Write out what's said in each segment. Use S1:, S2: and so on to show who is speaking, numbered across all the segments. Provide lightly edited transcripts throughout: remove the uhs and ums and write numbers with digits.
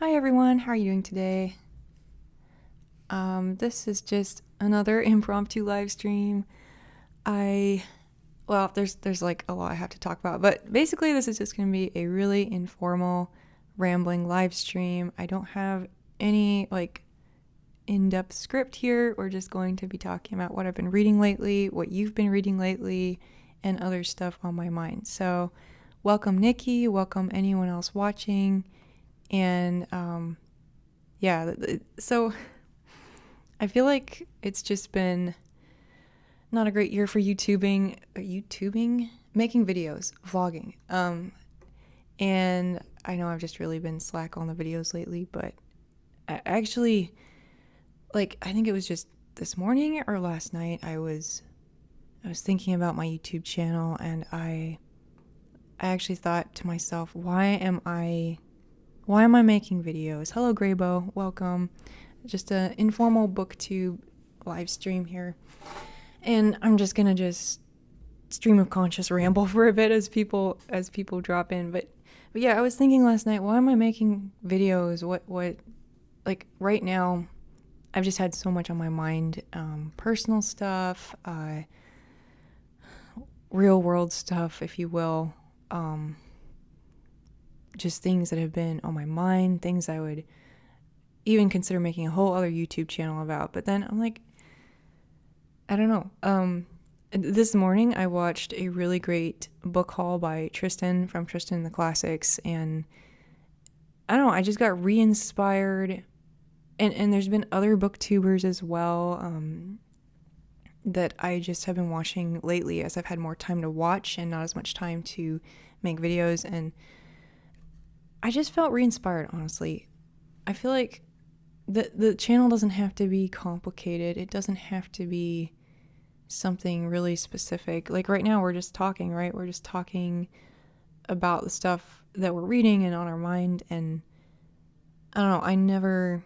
S1: Hi everyone, how are you doing today? This is just another impromptu live stream. There's like a lot I have to talk about, but basically this is just going to be a really informal, rambling live stream. I don't have any like in-depth script here. We're just going to be talking about what I've been reading lately, what you've been reading lately, and other stuff on my mind. So, welcome Nikki, welcome anyone else watching. And so I feel like it's just been not a great year for YouTubing, making videos, vlogging. And I know I've just really been slack on the videos lately, but I actually, I think it was just this morning or last night, I was thinking about my YouTube channel, and I actually thought to myself, why am I making videos? Hello, Graybo. Welcome. Just an informal booktube live stream here. And I'm just going to stream of conscious ramble for a bit as people drop in. But yeah, I was thinking last night, why am I making videos? What right now, I've just had so much on my mind. Personal stuff, real world stuff, if you will. Just things that have been on my mind, things I would even consider making a whole other YouTube channel about. But then I'm like, I don't know. This morning I watched a really great book haul by Tristan from Tristan and the Classics, and I don't know, I just got re-inspired. And there's been other booktubers as well that I just have been watching lately as I've had more time to watch and not as much time to make videos, and I just felt re-inspired, honestly. I feel like the channel doesn't have to be complicated. It doesn't have to be something really specific. Like right now we're just talking, right? We're just talking about the stuff that we're reading and on our mind, and I don't know,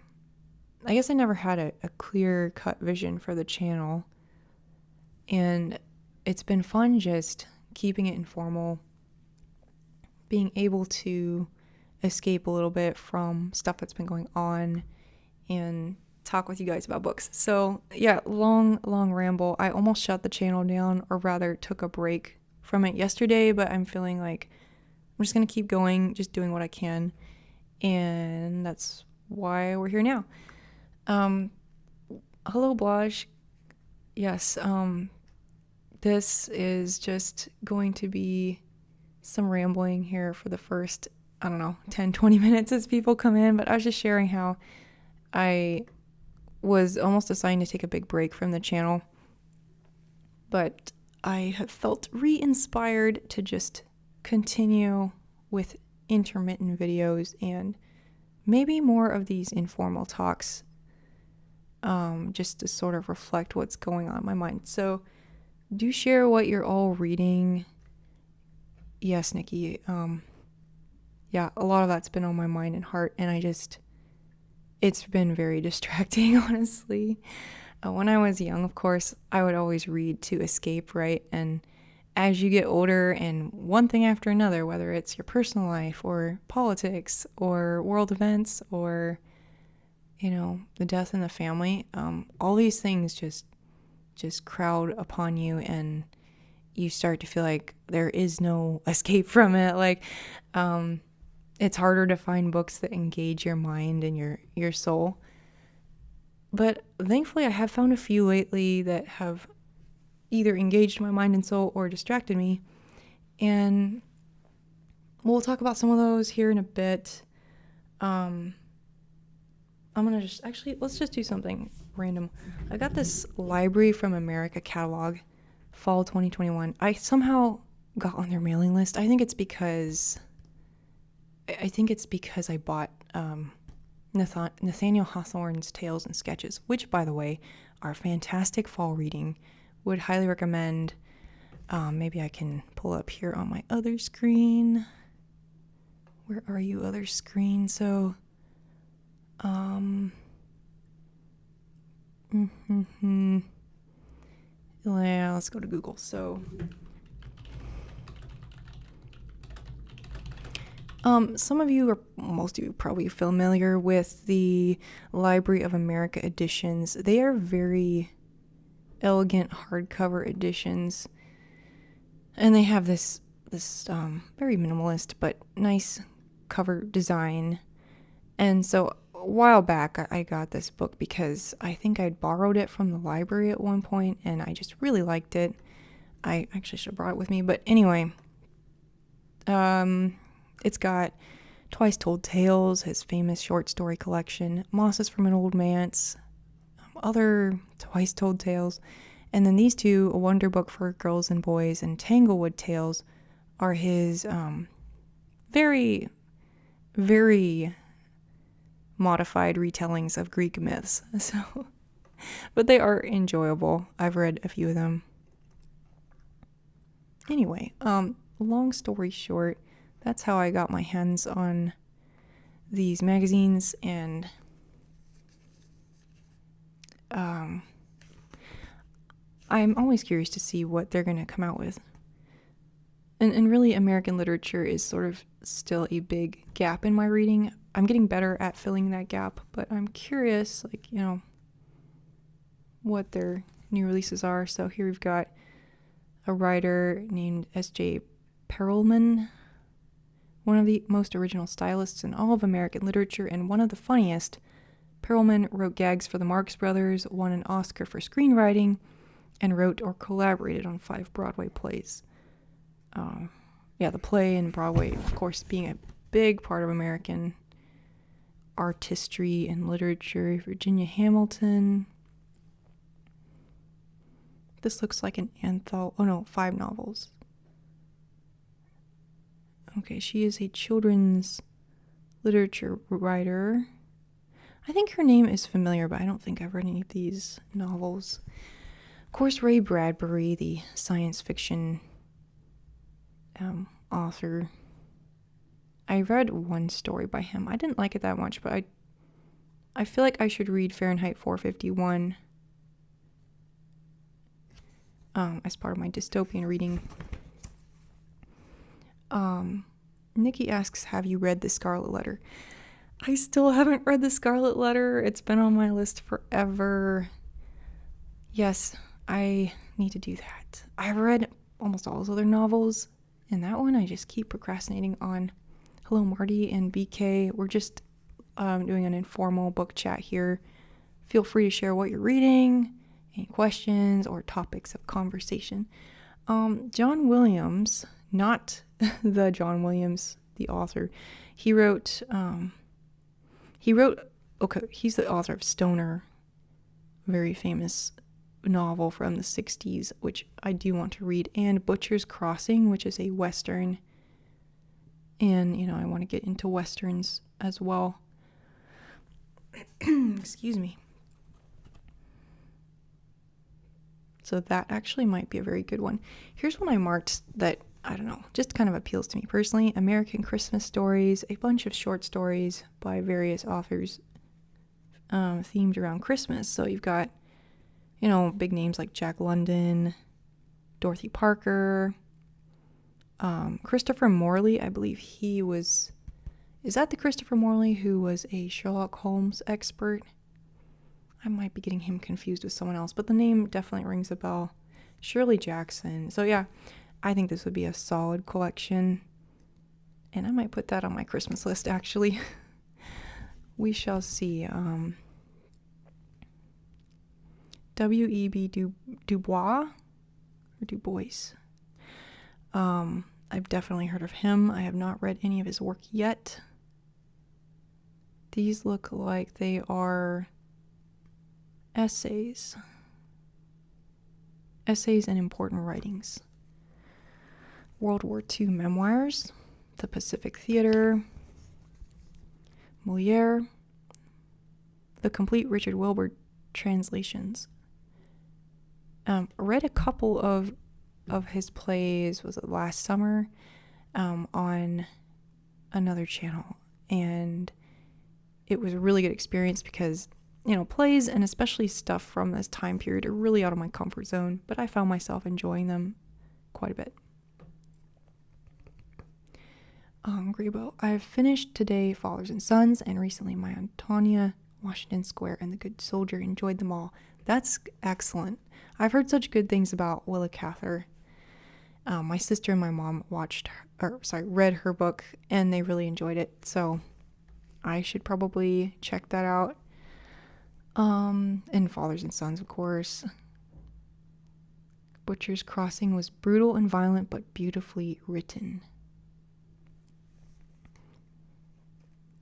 S1: I guess I never had a clear-cut vision for the channel, and it's been fun just keeping it informal, being able to escape a little bit from stuff that's been going on and talk with you guys about books. So yeah, long ramble. I almost shut the channel down, or rather took a break from it yesterday, but I'm feeling like I'm just gonna keep going, just doing what I can, and that's why we're here now. Hello Blaj. Yes, this is just going to be some rambling here for the first, 10-20 minutes as people come in, but I was just sharing how I was almost assigned to take a big break from the channel, but I have felt re-inspired to just continue with intermittent videos and maybe more of these informal talks, just to sort of reflect what's going on in my mind. So do share what you're all reading. Yes, Nikki. Yeah, a lot of that's been on my mind and heart, and it's been very distracting, honestly. When I was young, of course, I would always read to escape, right? And as you get older, and one thing after another, whether it's your personal life or politics or world events or, the death in the family, all these things just crowd upon you, and you start to feel like there is no escape from it. It's harder to find books that engage your mind and your soul. But thankfully I have found a few lately that have either engaged my mind and soul or distracted me. And we'll talk about some of those here in a bit. I'm going to let's just do something random. I got this Library from America catalog, fall 2021. I somehow got on their mailing list. I think it's because I bought Nathaniel Hawthorne's Tales and Sketches, which, by the way, are fantastic fall reading. Would highly recommend. Maybe I can pull up here on my other screen. Where are you, other screen? So, yeah, let's go to Google. So, Some of you, or most of you, probably familiar with the Library of America editions. They are very elegant hardcover editions, and they have this very minimalist but nice cover design. And so a while back, I got this book because I think I'd borrowed it from the library at one point, and I just really liked it. I actually should have brought it with me, but anyway, it's got Twice Told Tales, his famous short story collection, Mosses from an Old Manse, other Twice Told Tales, and then these two, A Wonder Book for Girls and Boys and Tanglewood Tales, are his very, very modified retellings of Greek myths. So, but they are enjoyable. I've read a few of them. Anyway, long story short, that's how I got my hands on these magazines, and I'm always curious to see what they're going to come out with. And really, American literature is sort of still a big gap in my reading. I'm getting better at filling that gap, but I'm curious, what their new releases are. So here we've got a writer named S.J. Perelman, one of the most original stylists in all of American literature and one of the funniest. Perelman wrote gags for the Marx Brothers, won an Oscar for screenwriting, and wrote or collaborated on 5 Broadway plays. The play and Broadway, of course, being a big part of American artistry and literature. Virginia Hamilton. This looks like an 5 novels. Okay, she is a children's literature writer. I think her name is familiar, but I don't think I've read any of these novels. Of course, Ray Bradbury, the science fiction author. I read one story by him. I didn't like it that much, but I feel like I should read Fahrenheit 451 as part of my dystopian reading. Nikki asks, have you read The Scarlet Letter? I still haven't read The Scarlet Letter. It's been on my list forever. Yes, I need to do that. I've read almost all his other novels, and that one I just keep procrastinating on. Hello, Marty and BK. We're just doing an informal book chat here. Feel free to share what you're reading, any questions, or topics of conversation. John Williams, not the John Williams, the author, he's the author of Stoner, a very famous novel from the 60s, which I do want to read, and Butcher's Crossing, which is a Western, and, I want to get into Westerns as well. Excuse me. So that actually might be a very good one. Here's one I marked that, I don't know, just kind of appeals to me personally. American Christmas Stories, a bunch of short stories by various authors themed around Christmas. So you've got, big names like Jack London, Dorothy Parker, Christopher Morley. I believe is that the Christopher Morley who was a Sherlock Holmes expert? I might be getting him confused with someone else, but the name definitely rings a bell. Shirley Jackson. So yeah, I think this would be a solid collection, and I might put that on my Christmas list, actually. We shall see. W.E.B. Dubois or Du Bois. I've definitely heard of him. I have not read any of his work yet. These look like they are essays and important writings. World War II memoirs, The Pacific Theater, Molière, the complete Richard Wilbur translations. Read a couple of his plays, was it last summer, on another channel, and it was a really good experience because, plays and especially stuff from this time period are really out of my comfort zone, but I found myself enjoying them quite a bit. Grebo. I've finished today Fathers and Sons, and recently my Antonia, Washington Square, and The Good Soldier. Enjoyed them all. That's excellent. I've heard such good things about Willa Cather. My sister and my mom read her book, and they really enjoyed it. So I should probably check that out. And Fathers and Sons, of course. Butcher's Crossing was brutal and violent, but beautifully written.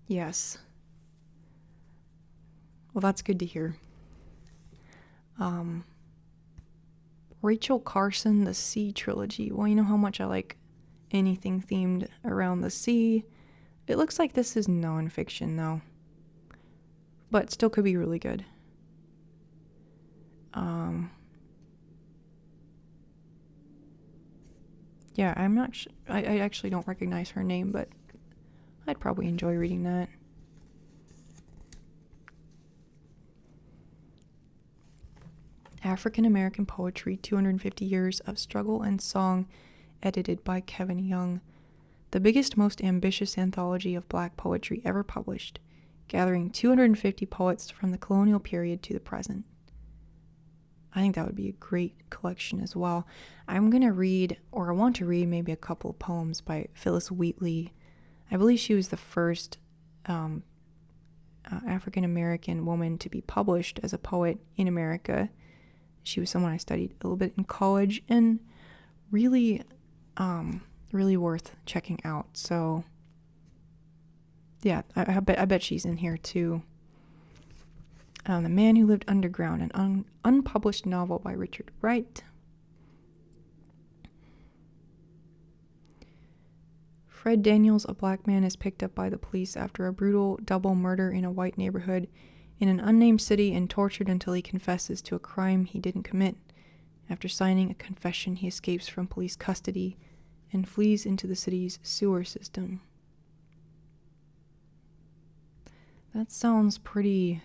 S1: Yes. Well, that's good to hear. Rachel Carson, The Sea Trilogy. Well, you know how much I like anything themed around the sea. It looks like this is nonfiction, though. But still could be really good. Yeah, I'm not I actually don't recognize her name, but I'd probably enjoy reading that. African American Poetry, 250 Years of Struggle and Song, edited by Kevin Young. The biggest, most ambitious anthology of Black poetry ever published, gathering 250 poets from the colonial period to the present. I think that would be a great collection as well. I'm going to read, or I want to read, maybe a couple of poems by Phyllis Wheatley. I believe she was the first African-American woman to be published as a poet in America. She was someone I studied a little bit in college, and really, really worth checking out. So, yeah, I bet she's in here too. The Man Who Lived Underground, an unpublished novel by Richard Wright. Fred Daniels, a black man, is picked up by the police after a brutal double murder in a white neighborhood in an unnamed city and tortured until he confesses to a crime he didn't commit. After signing a confession, he escapes from police custody and flees into the city's sewer system. That sounds pretty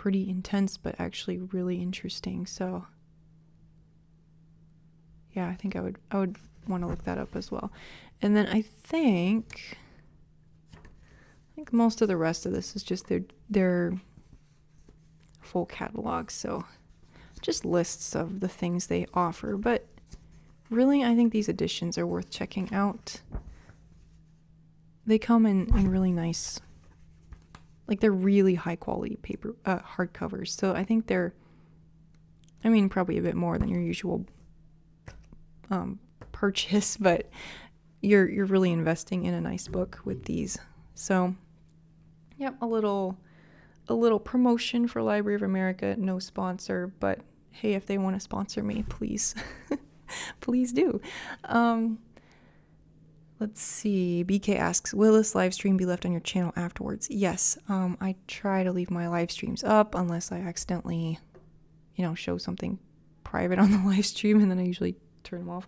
S1: intense, but actually really interesting. So yeah, I think I would want to look that up as well. And then I think most of the rest of this is just their full catalog. So just lists of the things they offer. But really, I think these editions are worth checking out. They come in really nice, like they're really high quality paper hardcovers. So I think they're, probably a bit more than your usual purchase, but you're really investing in a nice book with these. So, yep, a little promotion for Library of America. No sponsor, but hey, if they want to sponsor me, please, please do. Let's see. BK asks, will this live stream be left on your channel afterwards? Yes. I try to leave my live streams up unless I accidentally, show something private on the live stream, and then I usually turn them off.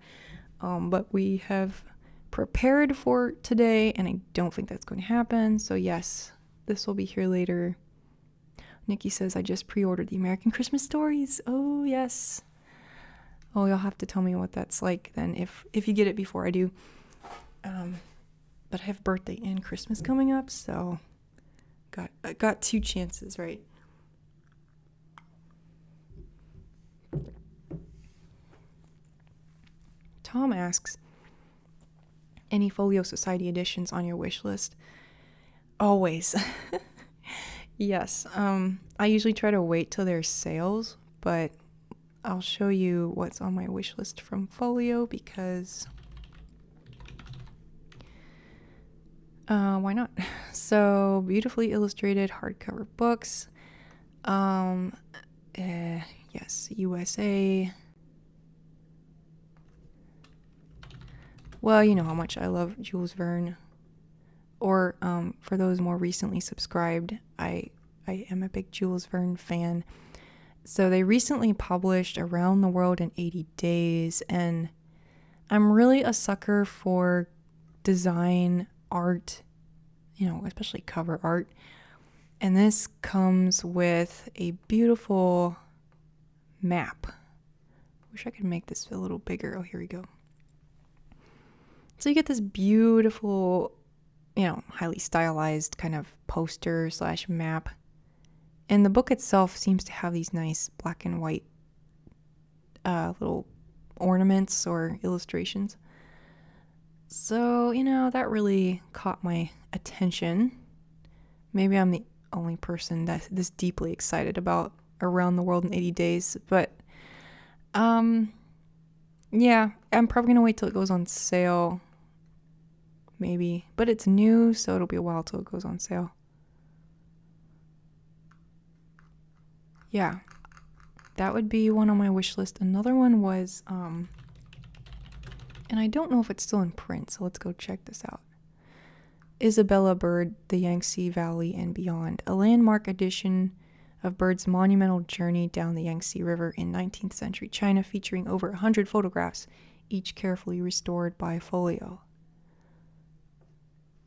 S1: But we have prepared for today, and I don't think that's going to happen. So yes, this will be here later. Nikki says, I just pre-ordered the American Christmas Stories. Oh, yes. Oh, you'll have to tell me what that's like then if you get it before I do. But I have birthday and Christmas coming up, so I got 2 chances, right? Tom asks, any Folio Society editions on your wish list? Always. Yes. I usually try to wait till there's sales, but I'll show you what's on my wish list from Folio because why not? So, beautifully illustrated hardcover books. Yes, USA. Well, you know how much I love Jules Verne. Or for those more recently subscribed, I am a big Jules Verne fan. So they recently published Around the World in 80 Days, and I'm really a sucker for design, art, especially cover art. And this comes with a beautiful map. Wish I could make this a little bigger. Oh, here we go. So you get this beautiful, highly stylized kind of poster / map. And the book itself seems to have these nice black and white little ornaments or illustrations. So, that really caught my attention. Maybe I'm the only person that's this deeply excited about Around the World in 80 Days. But, yeah, I'm probably going to wait till it goes on sale. Maybe. But it's new, so it'll be a while till it goes on sale. Yeah, that would be one on my wish list. Another one was, and I don't know if it's still in print, so let's go check this out. Isabella Bird, The Yangtze Valley and Beyond, a landmark edition of Bird's monumental journey down the Yangtze River in 19th century China, featuring over 100 photographs, each carefully restored by Folio.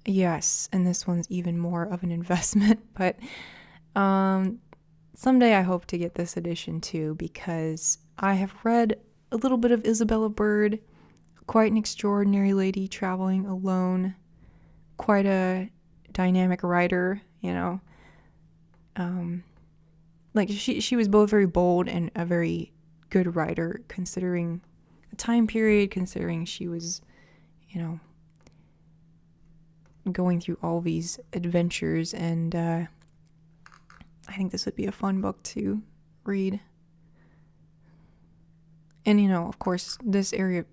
S1: Yes, and this one's even more of an investment, but someday I hope to get this edition too, because I have read a little bit of Isabella Bird, quite an extraordinary lady traveling alone, quite a dynamic writer, like she was both very bold and a very good writer, considering the time period, considering she was, going through all these adventures, and I think this would be a fun book to read. And, of course, this era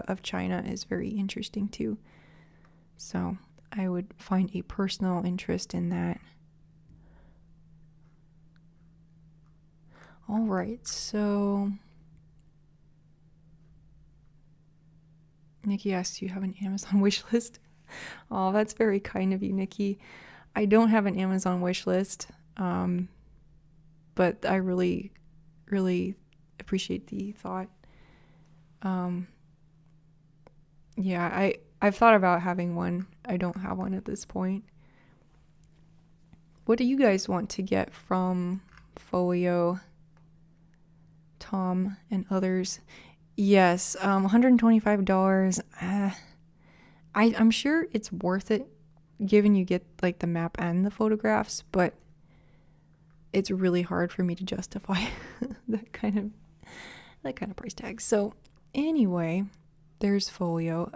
S1: of China is very interesting too. So I would find a personal interest in that. All right, so Nikki asks, do you have an Amazon wish list? Oh, that's very kind of you, Nikki. I don't have an Amazon wish list, but I really, really appreciate the thought. Yeah, I've thought about having one. I don't have one at this point. What do you guys want to get from Folio, Tom, and others? Yes, $125. I'm sure it's worth it, given you get like the map and the photographs, but it's really hard for me to justify that kind of price tag. So anyway, there's Folio.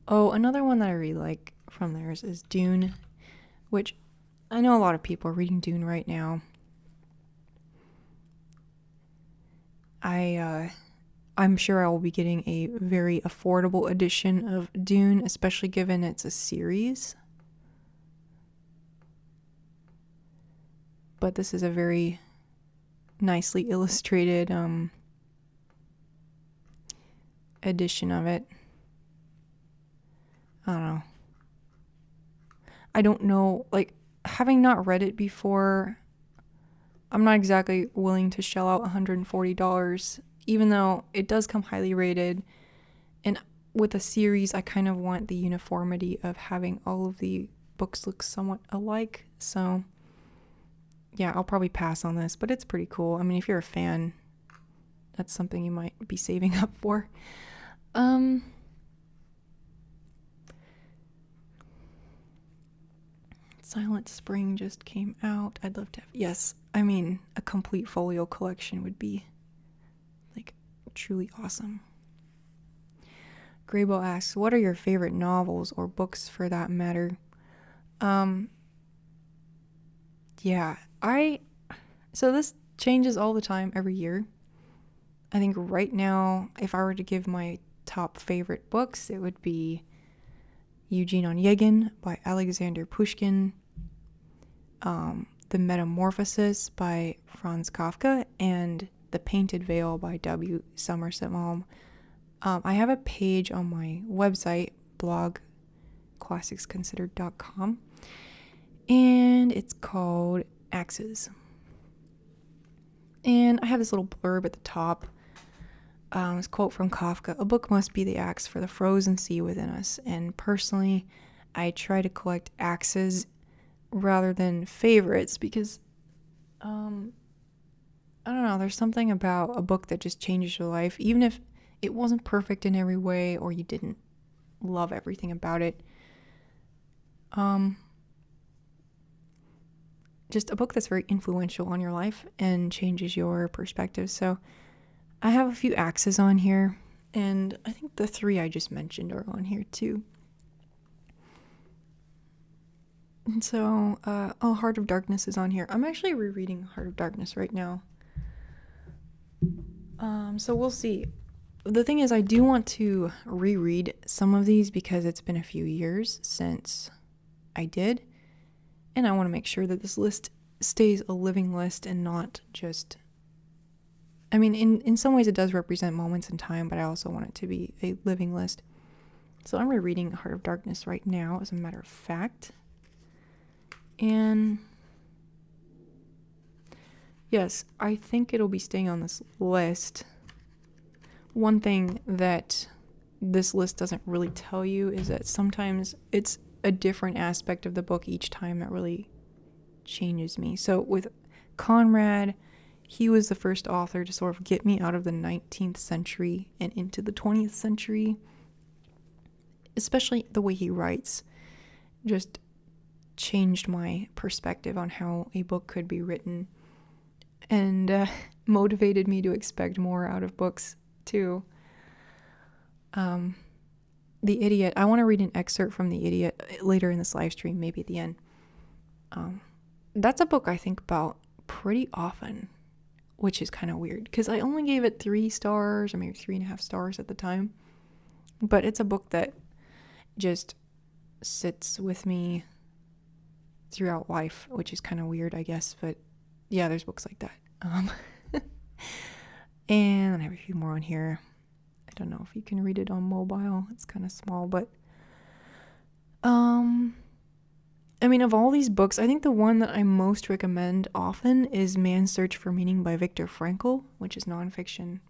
S1: Another one that I really like from theirs is Dune, which I know a lot of people are reading Dune right now. I'm sure I will be getting a very affordable edition of Dune, especially given it's a series. But this is a very nicely illustrated edition of it. I don't know, like, having not read it before, I'm not exactly willing to shell out $140, even though it does come highly rated. And with a series, I kind of want the uniformity of having all of the books look somewhat alike. So yeah, I'll probably pass on this, but it's pretty cool. I mean, if you're a fan, that's something you might be saving up for. Silent Spring just came out. I'd love to have, yes, I mean, a complete folio collection would be like truly awesome. Graybo asks, what are your favorite novels or books for that matter? Yeah, so this changes all the time every year. I think right now, if I were to give my top favorite books, it would be Eugene Onegin by Alexander Pushkin, The Metamorphosis by Franz Kafka, and The Painted Veil by W. Somerset Maugham. I have a page on my website, blogclassicsconsidered.com, and it's called Axes. And I have this little blurb at the top. This quote from Kafka: "A book must be the axe for the frozen sea within us." And personally, I try to collect axes rather than favorites because, I don't know, there's something about a book that just changes your life. Even if it wasn't perfect in every way, or you didn't love everything about it. Just a book that's very influential on your life and changes your perspective. So I have a few axes on here, and I think the 3 I just mentioned are on here too. And so, Heart of Darkness is on here. I'm actually rereading Heart of Darkness right now. So we'll see. The thing is, I do want to reread some of these because it's been a few years since I did. And I want to make sure that this list stays a living list and not just... I mean, in some ways it does represent moments in time, but I also want it to be a living list. So I'm rereading Heart of Darkness right now, as a matter of fact. And yes, I think it'll be staying on this list. One thing that this list doesn't really tell you is that sometimes it's a different aspect of the book each time that really changes me. So with Conrad, he was the first author to sort of get me out of the 19th century and into the 20th century. Especially the way he writes just changed my perspective on how a book could be written, and motivated me to expect more out of books too. The Idiot, I want to read an excerpt from The Idiot later in this live stream, maybe at the end. That's a book I think about pretty often, which is kind of weird because I only gave it 3 stars or maybe 3.5 stars at the time. But it's a book that just sits with me throughout life, which is kind of weird, I guess. But yeah, there's books like that. And I have a few more on here. I don't know if you can read it on mobile. It's kind of small, but I mean, of all these books, I think the one that I most recommend often is Man's Search for Meaning by Viktor Frankl, which is nonfiction.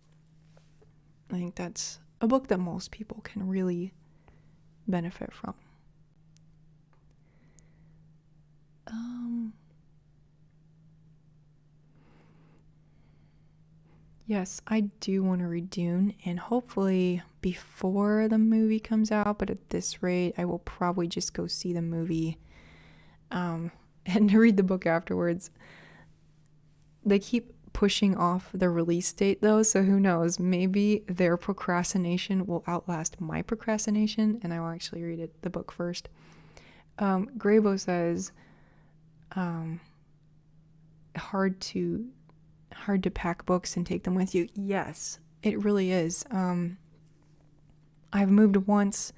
S1: I think that's a book that most people can really benefit from. Yes, I do want to read Dune, and hopefully before the movie comes out, but at this rate, I will probably just go see the movie and read the book afterwards. They keep pushing off the release date though, so who knows, maybe their procrastination will outlast my procrastination and I will actually read the book first. Graybo says hard to pack books and take them with you. Yes, it really is. I've moved once,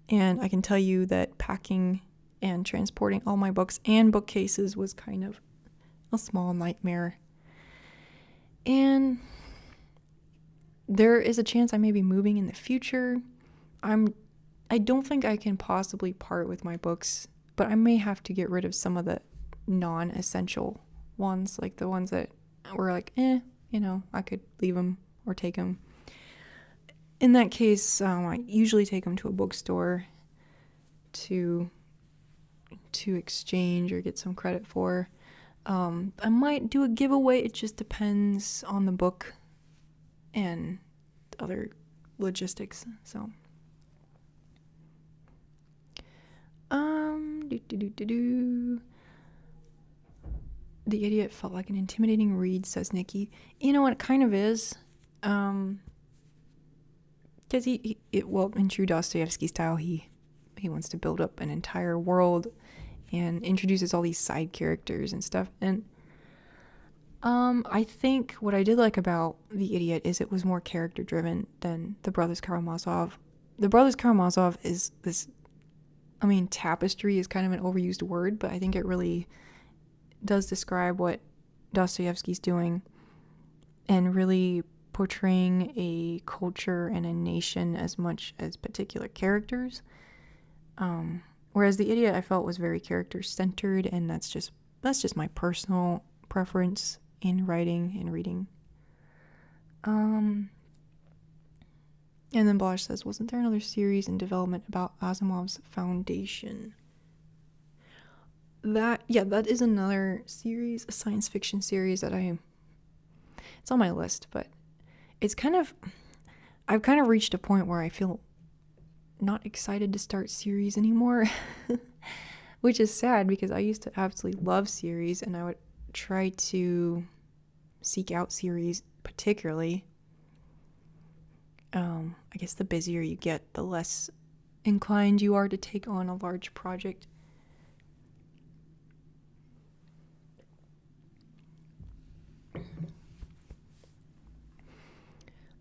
S1: and I can tell you that packing and transporting all my books and bookcases was kind of a small nightmare. And there is a chance I may be moving in the future. I don't think I can possibly part with my books, but I may have to get rid of some of the non-essential ones, like the ones that were like, I could leave them or take them. In that case, I usually take them to a bookstore to exchange or get some credit for. I might do a giveaway. It just depends on the book and other logistics. So, The Idiot felt like an intimidating read, says Nikki. You know what, it kind of is. Because in true Dostoevsky style, he wants to build up an entire world and introduces all these side characters and stuff. And I think what I did like about The Idiot is it was more character driven than The Brothers Karamazov. The Brothers Karamazov is this, tapestry is kind of an overused word, but I think it really does describe what Dostoevsky's doing and really portraying a culture and a nation as much as particular characters. Whereas The Idiot I felt was very character centered, and that's just my personal preference in writing and reading. And then Blash says, wasn't there another series in development about Asimov's Foundation? That is another series, a science fiction series that it's on my list, but it's kind of, I've kind of reached a point where I feel not excited to start series anymore, which is sad because I used to absolutely love series, and I would try to seek out series particularly. I guess the busier you get, the less inclined you are to take on a large project.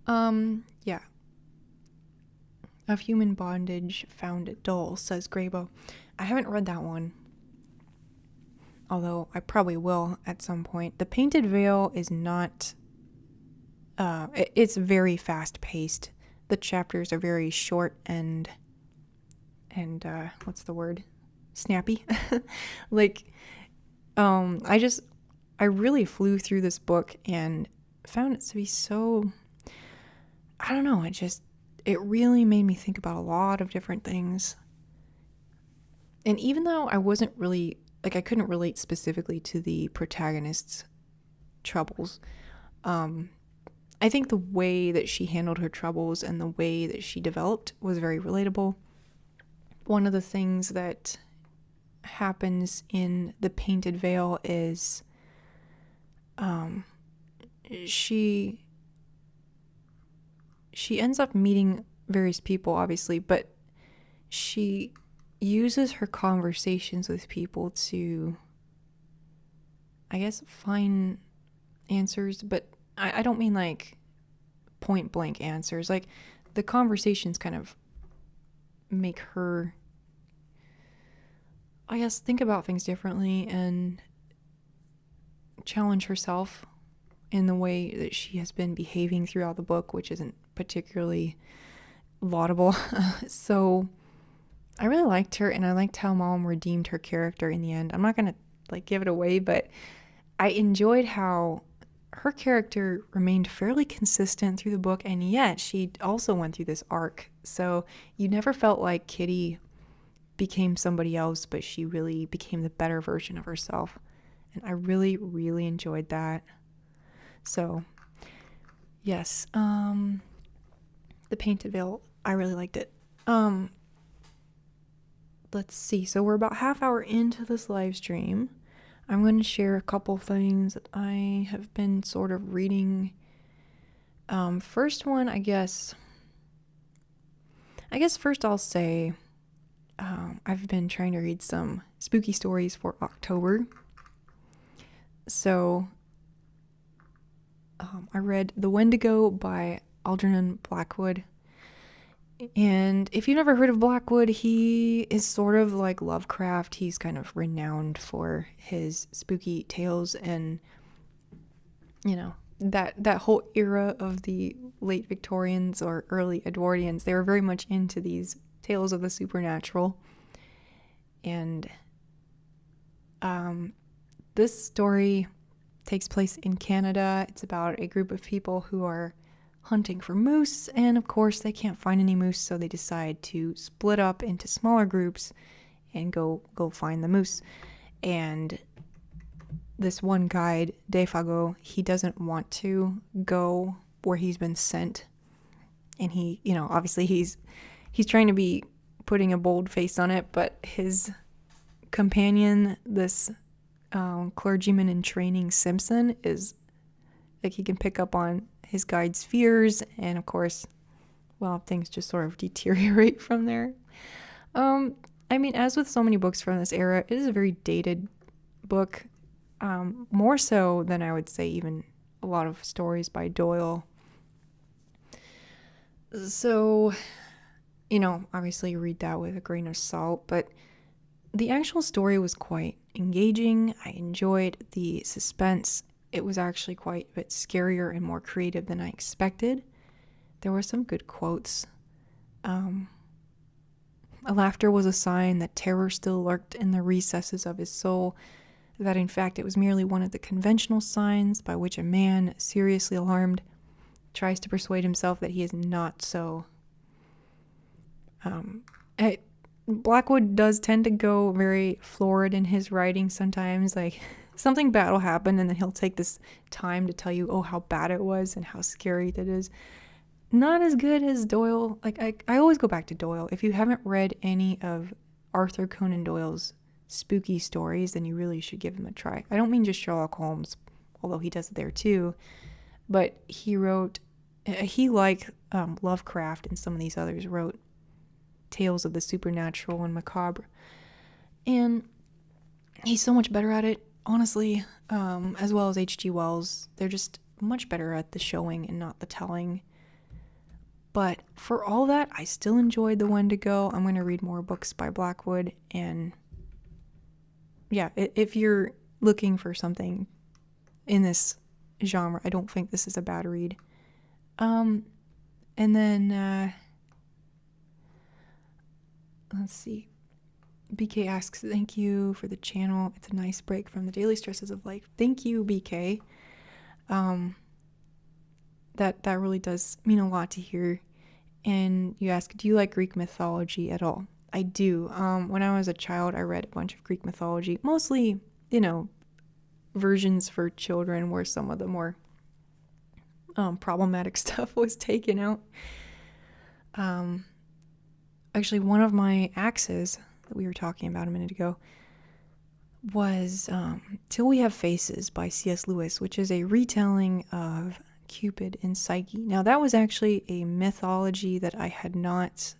S1: Yeah. Of Human Bondage Found It Dull, says Graybo. I haven't read that one, although I probably will at some point. The Painted Veil is not... it's very fast-paced. The chapters are very short and what's the word? Snappy. Like, I really flew through this book and found it to be so... I don't know, it really made me think about a lot of different things. And even though I wasn't really, I couldn't relate specifically to the protagonist's troubles, I think the way that she handled her troubles and the way that she developed was very relatable. One of the things that happens in The Painted Veil is she ends up meeting various people, obviously, but she uses her conversations with people to, I guess, find answers, but I don't mean like point blank answers. Like, the conversations kind of make her, I guess, think about things differently and challenge herself in the way that she has been behaving throughout the book, which isn't particularly laudable. So I really liked her, and I liked how Mom redeemed her character in the end. I'm not gonna give it away, but I enjoyed how her character remained fairly consistent through the book, and yet she also went through this arc. So you never felt like Kitty became somebody else, but she really became the better version of herself. And I really, really enjoyed that. So, yes, The Painted Veil, I really liked it. Let's see. So we're about half hour into this live stream. I'm going to share a couple things that I have been sort of reading. First one, I guess first I'll say I've been trying to read some spooky stories for October. So I read The Wendigo by Algernon Blackwood. And if you've never heard of Blackwood, he is sort of like Lovecraft. He's kind of renowned for his spooky tales, and that whole era of the late Victorians or early Edwardians, they were very much into these tales of the supernatural. And this story takes place in Canada. It's about a group of people who are hunting for moose, and of course they can't find any moose, so they decide to split up into smaller groups and go find the moose. And this one guide, Defago, he doesn't want to go where he's been sent, and he, obviously he's trying to be putting a bold face on it, but his companion, this clergyman in training, Simpson, is he can pick up on his guide's fears, and of course, well, things just sort of deteriorate from there. As with so many books from this era, it is a very dated book, more so than I would say even a lot of stories by Doyle. So, obviously you read that with a grain of salt, but the actual story was quite engaging. I enjoyed the suspense. It was actually quite a bit scarier and more creative than I expected. There were some good quotes. Laughter was a sign that terror still lurked in the recesses of his soul, that in fact it was merely one of the conventional signs by which a man, seriously alarmed, tries to persuade himself that he is not so. Blackwood does tend to go very florid in his writing sometimes, like something bad will happen and then he'll take this time to tell you, how bad it was and how scary that is. not as good as Doyle. Like, I always go back to Doyle. If you haven't read any of Arthur Conan Doyle's spooky stories, then you really should give him a try. I don't mean just Sherlock Holmes, although he does it there too, but he, like Lovecraft and some of these others, wrote tales of the supernatural and macabre. And he's so much better at it, honestly, as well as H.G. Wells. They're just much better at the showing and not the telling. But for all that, I still enjoyed The Wendigo. I'm going to read more books by Blackwood. And yeah, if you're looking for something in this genre, I don't think this is a bad read. And then, let's see. BK asks, thank you for the channel. It's a nice break from the daily stresses of life. Thank you, BK. That really does mean a lot to hear. And you ask, do you like Greek mythology at all? I do. When I was a child, I read a bunch of Greek mythology, mostly, versions for children where some of the more problematic stuff was taken out. Actually, one of my axes that we were talking about a minute ago was Till We Have Faces by C.S. Lewis, which is a retelling of Cupid and Psyche. Now, that was actually a mythology that I had not...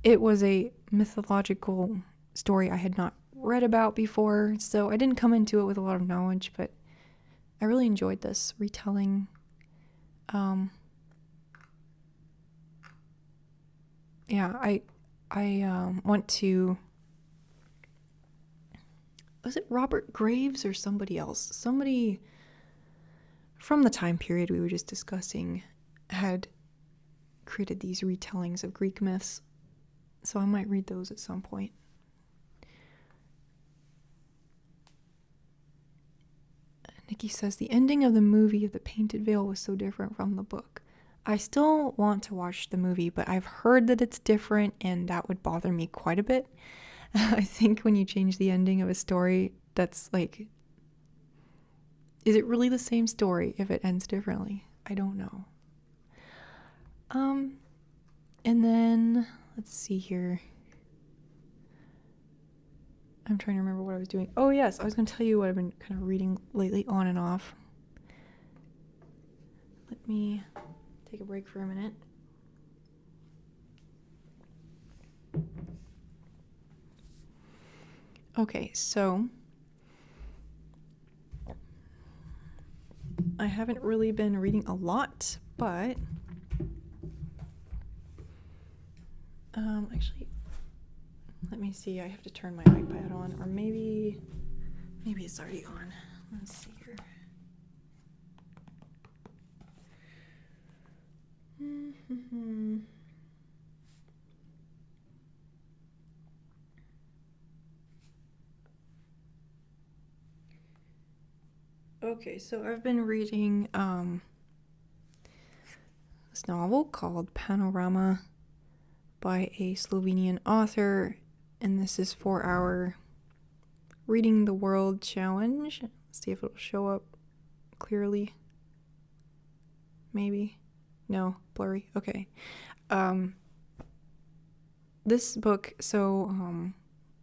S1: it was a mythological story I had not read about before, so I didn't come into it with a lot of knowledge, but I really enjoyed this retelling. Yeah, I went to... Was it Robert Graves or somebody else? Somebody from the time period we were just discussing had created these retellings of Greek myths. So I might read those at some point. Nikki says, the ending of the movie of The Painted Veil was so different from the book. I still want to watch the movie, but I've heard that it's different, and that would bother me quite a bit. I think when you change the ending of a story, that's like, is it really the same story if it ends differently? I don't know. And then, let's see here. I'm trying to remember what I was doing. Oh yes, I was going to tell you what I've been kind of reading lately on and off. Let me take a break for a minute. Okay, so I haven't really been reading a lot, but actually, let me see. I have to turn my iPad on, or maybe it's already on. Let's see here. Okay, so I've been reading this novel called Panorama by a Slovenian author, and this is for our Reading the World challenge. Let's see if it'll show up clearly. Maybe. No, blurry. Okay. This book, so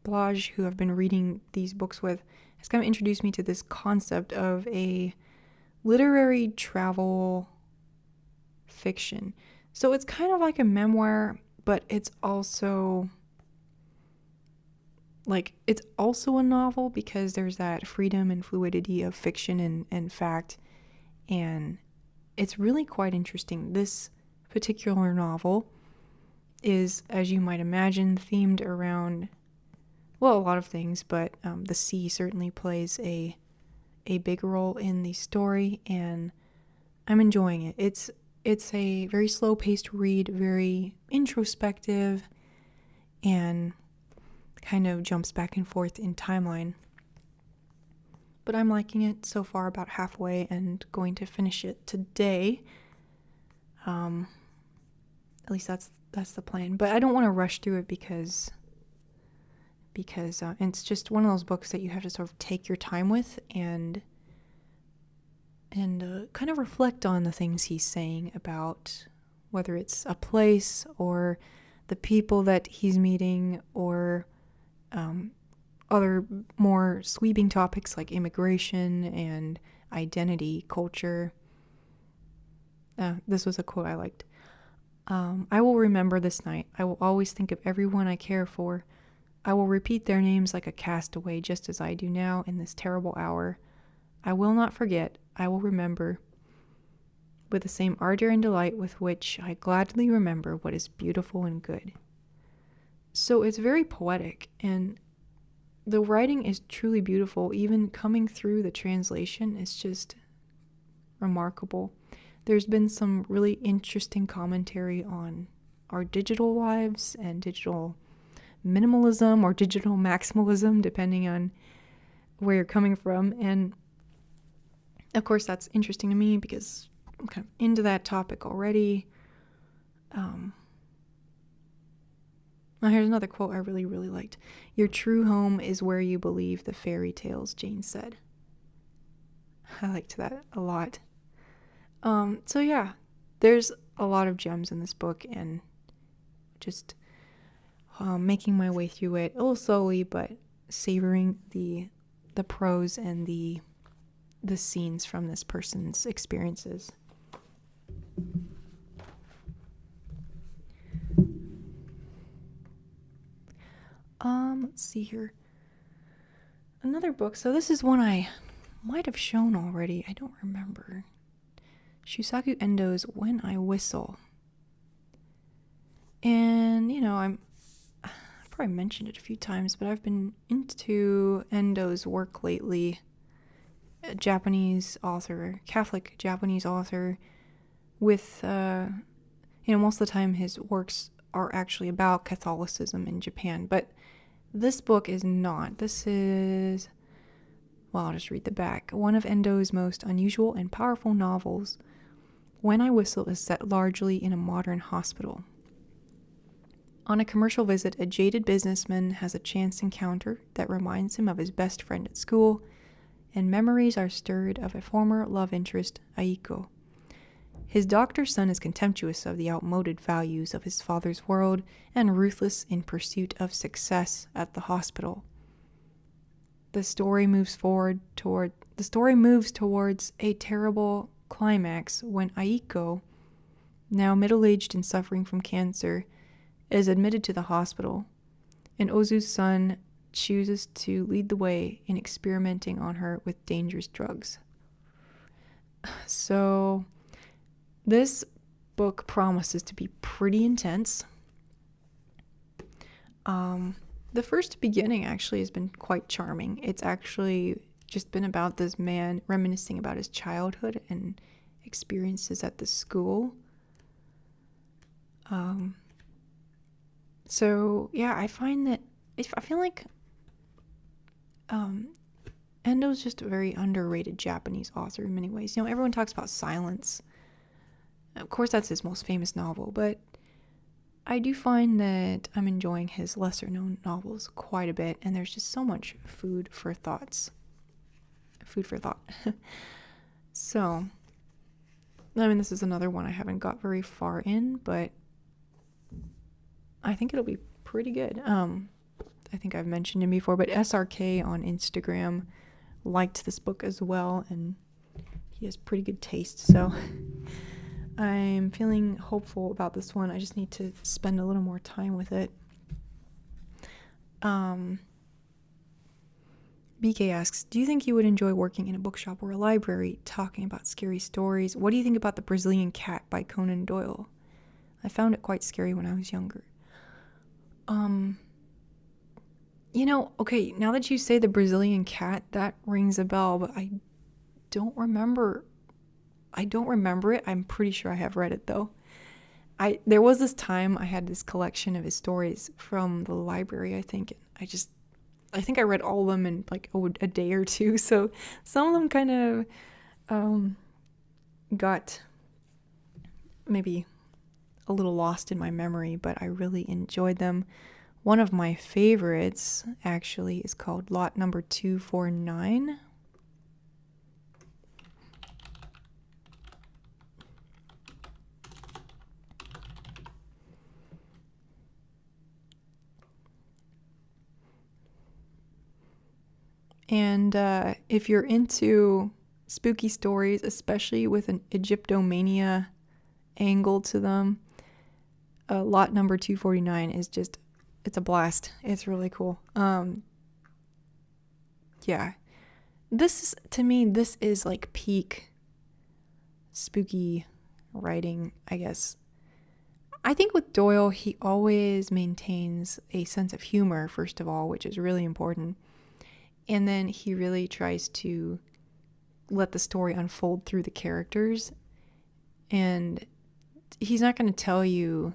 S1: Blaj, who I've been reading these books with, has kind of introduced me to this concept of a literary travel fiction. So it's kind of like a memoir, but it's also a novel because there's that freedom and fluidity of fiction and fact, and it's really quite interesting. This particular novel is, as you might imagine, themed around, well, a lot of things, but the sea certainly plays a big role in the story, and I'm enjoying it. It's a very slow-paced read, very introspective, and kind of jumps back and forth in timeline. But I'm liking it so far, about halfway, and going to finish it today. At least that's the plan. But I don't want to rush through it because it's just one of those books that you have to sort of take your time with and kind kind of reflect on the things he's saying about whether it's a place or the people that he's meeting, or other more sweeping topics like immigration and identity, culture. This was a quote I liked. I will remember this night. I will always think of everyone I care for. I will repeat their names like a castaway, just as I do now in this terrible hour. I will not forget. I will remember with the same ardor and delight with which I gladly remember what is beautiful and good. So it's very poetic, and the writing is truly beautiful. Even coming through the translation is just remarkable. There's been some really interesting commentary on our digital lives and digital minimalism or digital maximalism, depending on where you're coming from. And of course, that's interesting to me because I'm kind of into that topic already. Here's another quote I really, really liked. Your true home is where you believe the fairy tales, Jane said. I liked that a lot. So yeah, there's a lot of gems in this book, and just making my way through it a little slowly, but savoring the prose and the scenes from this person's experiences. Let's see here. Another book. So this is one I might have shown already. I don't remember. Shusaku Endo's When I Whistle. And, I've probably mentioned it a few times, but I've been into Endo's work lately. A Japanese author, Catholic Japanese author, with, most of the time his works are actually about Catholicism in Japan, but this book is not. This is, I'll just read the back. One of Endo's most unusual and powerful novels, When I Whistle, is set largely in a modern hospital. On a commercial visit, a jaded businessman has a chance encounter that reminds him of his best friend at school, and memories are stirred of a former love interest, Aiko. His doctor's son is contemptuous of the outmoded values of his father's world and ruthless in pursuit of success at the hospital. The story moves towards a terrible climax when Aiko, now middle-aged and suffering from cancer, is admitted to the hospital, and Ozu's son chooses to lead the way in experimenting on her with dangerous drugs. So this book promises to be pretty intense. The first beginning actually has been quite charming. It's actually just been about this man reminiscing about his childhood and experiences at the school. So yeah, I find that I feel like Endo's just a very underrated Japanese author in many ways. Everyone talks about Silence. Of course, that's his most famous novel, but I do find that I'm enjoying his lesser-known novels quite a bit, and there's just so much food for thought. So, this is another one I haven't got very far in, but I think it'll be pretty good. I think I've mentioned him before, but SRK on Instagram liked this book as well, and he has pretty good taste, so I'm feeling hopeful about this one. I just need to spend a little more time with it. BK asks, do you think you would enjoy working in a bookshop or a library talking about scary stories? What do you think about The Brazilian Cat by Conan Doyle? I found it quite scary when I was younger. Okay, now that you say The Brazilian Cat, that rings a bell, but I don't remember it. I'm pretty sure I have read it though. There was this time I had this collection of his stories from the library, I think. I think I read all of them in like a day or two. So some of them kind of got maybe a little lost in my memory, but I really enjoyed them. One of my favorites actually is called Lot Number 249. And if you're into spooky stories, especially with an Egyptomania angle to them, lot number 249 is just, it's a blast. It's really cool. Yeah. This is, to me, this is like peak spooky writing, I guess. I think with Doyle, he always maintains a sense of humor, first of all, which is really important. And then he really tries to let the story unfold through the characters. And he's not going to tell you,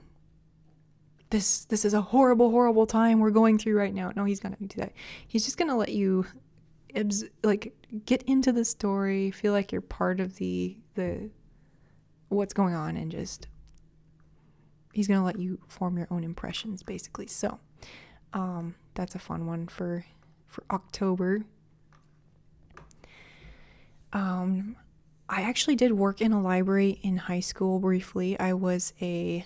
S1: this is a horrible, horrible time we're going through right now. No, he's not going to do that. He's just going to let you get into the story, feel like you're part of the what's going on, and just he's going to let you form your own impressions, basically. So that's a fun one for October. I actually did work in a library in high school briefly. I was a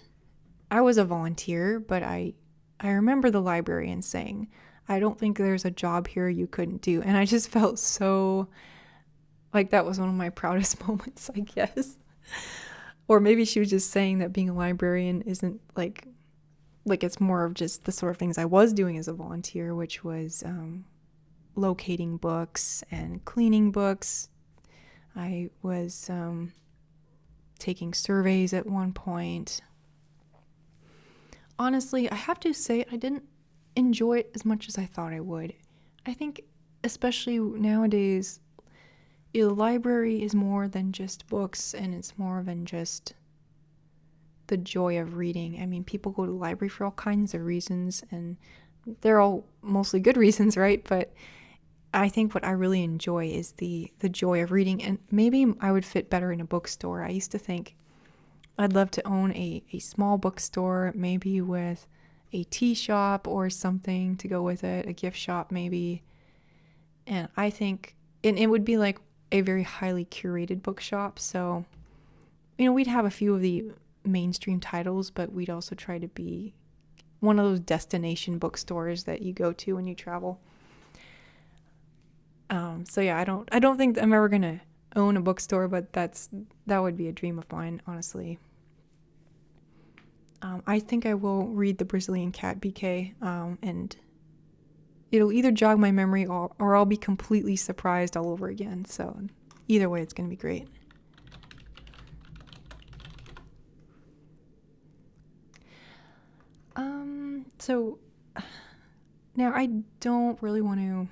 S1: volunteer, but I remember the librarian saying, I don't think there's a job here you couldn't do. And I just felt so like that was one of my proudest moments, I guess. Or maybe she was just saying that being a librarian isn't like it's more of just the sort of things I was doing as a volunteer, which was locating books and cleaning books. I was taking surveys at one point. Honestly, I have to say I didn't enjoy it as much as I thought I would. I think especially nowadays, the library is more than just books, and it's more than just the joy of reading. I mean, people go to the library for all kinds of reasons, and they're all mostly good reasons, right? But I think what I really enjoy is the joy of reading, and maybe I would fit better in a bookstore. I used to think I'd love to own a small bookstore, maybe with a tea shop or something to go with it, a gift shop maybe. And I think, and it would be like a very highly curated bookshop. So, we'd have a few of the mainstream titles, but we'd also try to be one of those destination bookstores that you go to when you travel. So yeah, I don't think I'm ever gonna own a bookstore, but that would be a dream of mine, honestly. I think I will read The Brazilian Cat, BK, and it'll either jog my memory or I'll be completely surprised all over again. So either way, it's going to be great. So now I don't really want to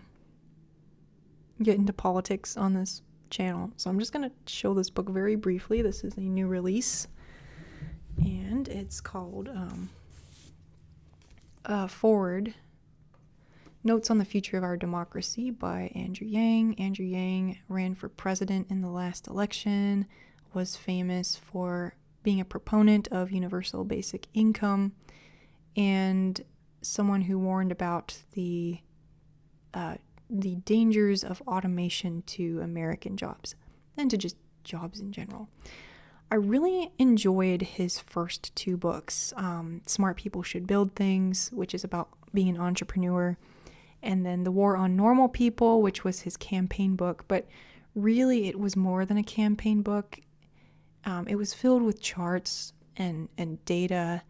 S1: get into politics on this channel, so I'm just going to show this book very briefly. This is a new release, and it's called Forward, Notes on the Future of Our Democracy by Andrew Yang. Andrew Yang ran for president in the last election, was famous for being a proponent of universal basic income, and someone who warned about the dangers of automation to American jobs and to just jobs in general. I really enjoyed his first two books, Smart People Should Build Things, which is about being an entrepreneur, and then The War on Normal People, which was his campaign book. But really, it was more than a campaign book. It was filled with charts and data,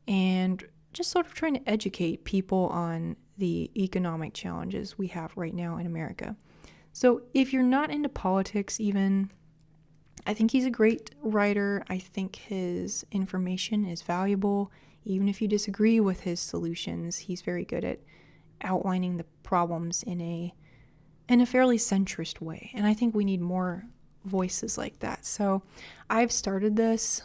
S1: and just sort of trying to educate people on the economic challenges we have right now in America. So if you're not into politics even, I think he's a great writer. I think his information is valuable. Even if you disagree with his solutions, he's very good at outlining the problems in a fairly centrist way. And I think we need more voices like that. So I've started this,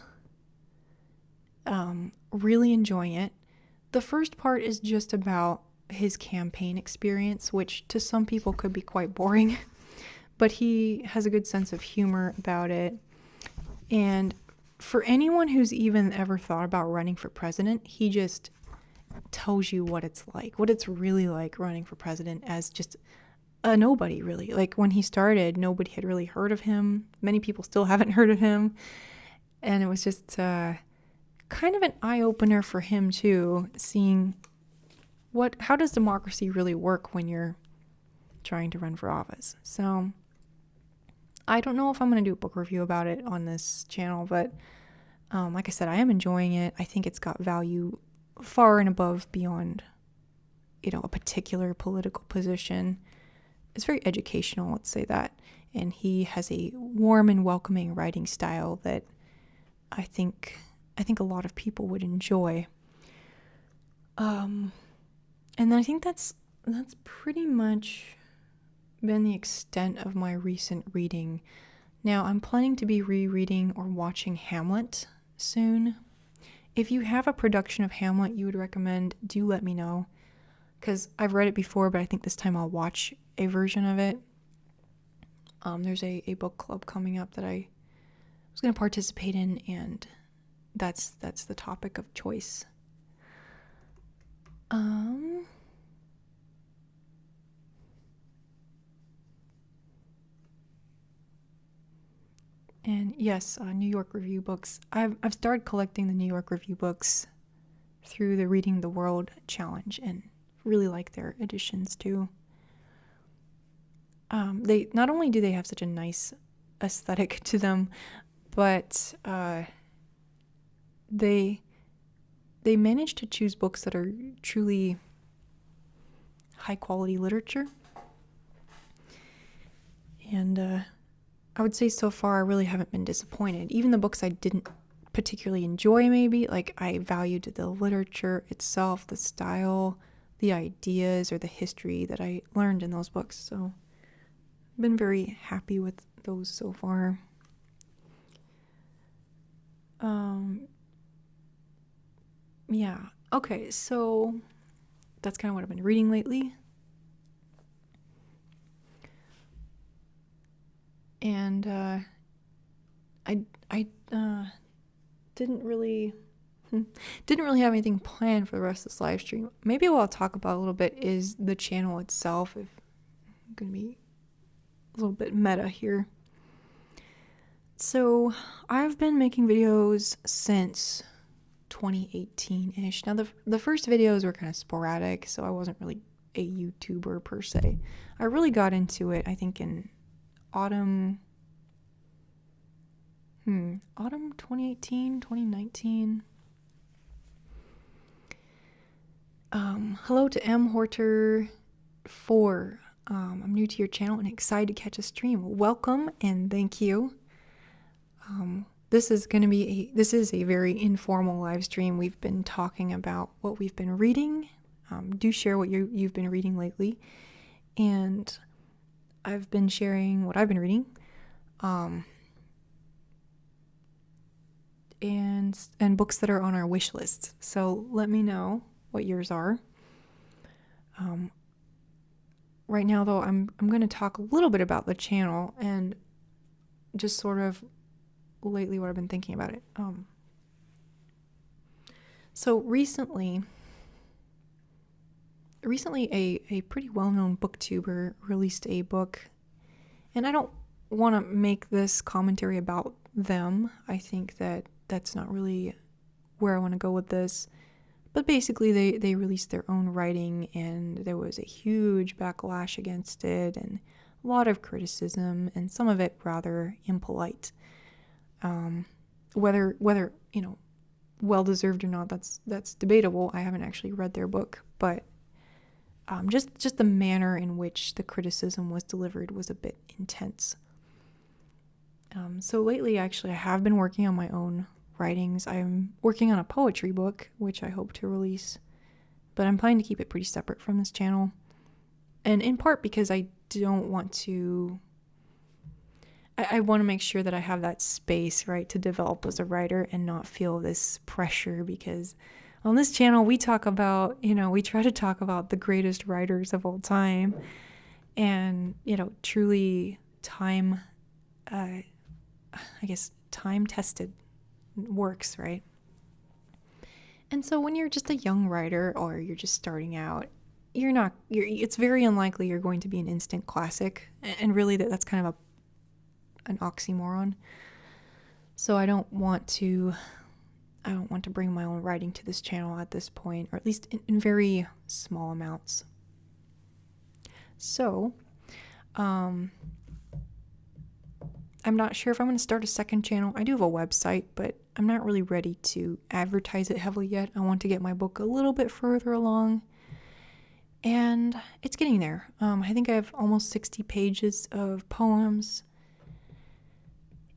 S1: really enjoying it. The first part is just about his campaign experience, which to some people could be quite boring, but he has a good sense of humor about it. And for anyone who's even ever thought about running for president, he just tells you what it's like, what it's really like running for president as just a nobody, really. Like when he started, nobody had really heard of him. Many people still haven't heard of him. And it was just kind of an eye-opener for him too, seeing how does democracy really work when you're trying to run for office. So I don't know if I'm going to do a book review about it on this channel, but like I said, I am enjoying it. I think it's got value far and above beyond, a particular political position. It's very educational, let's say that. And he has a warm and welcoming writing style that I think a lot of people would enjoy. And then I think that's pretty much been the extent of my recent reading. Now, I'm planning to be rereading or watching Hamlet soon. If you have a production of Hamlet you would recommend, do let me know. Because I've read it before, but I think this time I'll watch a version of it. There's a book club coming up that I was going to participate in, and that's the topic of choice. And yes, New York Review books. I've started collecting the New York Review books through the Reading the World challenge, and really like their editions too. They not only do they have such a nice aesthetic to them, but they manage to choose books that are truly high quality literature. And I would say so far I really haven't been disappointed. Even the books I didn't particularly enjoy, maybe, like I valued the literature itself, the style, the ideas, or the history that I learned in those books. So I've been very happy with those so far. Yeah. Okay, so that's kind of what I've been reading lately. And I didn't really have anything planned for the rest of this live stream. Maybe what I'll talk about a little bit is the channel itself. If I'm gonna be a little bit meta here. So I've been making videos since 2018-ish. Now the first videos were kind of sporadic, so I wasn't really a YouTuber per se. I really got into it, I think, in autumn 2018, 2019. Hello to M Horter 4. I'm new to your channel and excited to catch a stream. Welcome and thank you. This is a very informal live stream. We've been talking about what we've been reading. Do share what you've been reading lately, and I've been sharing what I've been reading, and books that are on our wish list. So let me know what yours are. Right now, though, I'm going to talk a little bit about the channel and just sort of lately what I've been thinking about it. So recently a pretty well-known booktuber released a book, and I don't want to make this commentary about them. I think that that's not really where I want to go with this. But basically they released their own writing, and there was a huge backlash against it and a lot of criticism, and some of it rather impolite. Whether well-deserved or not, that's debatable. I haven't actually read their book, but just the manner in which the criticism was delivered was a bit intense. So lately, actually, I have been working on my own writings. I'm working on a poetry book, which I hope to release, but I'm planning to keep it pretty separate from this channel. And in part because I don't want to... I want to make sure that I have that space, right, to develop as a writer and not feel this pressure, because on this channel we talk about, we try to talk about the greatest writers of all time, and, truly time-tested works, right? And so when you're just a young writer or you're just starting out, it's very unlikely you're going to be an instant classic, and really that's kind of an oxymoron. So I don't want to bring my own writing to this channel at this point, or at least in very small amounts. So I'm not sure if I'm going to start a second channel. I do have a website, but I'm not really ready to advertise it heavily yet. I want to get my book a little bit further along, and it's getting there. I think I have almost 60 pages of poems,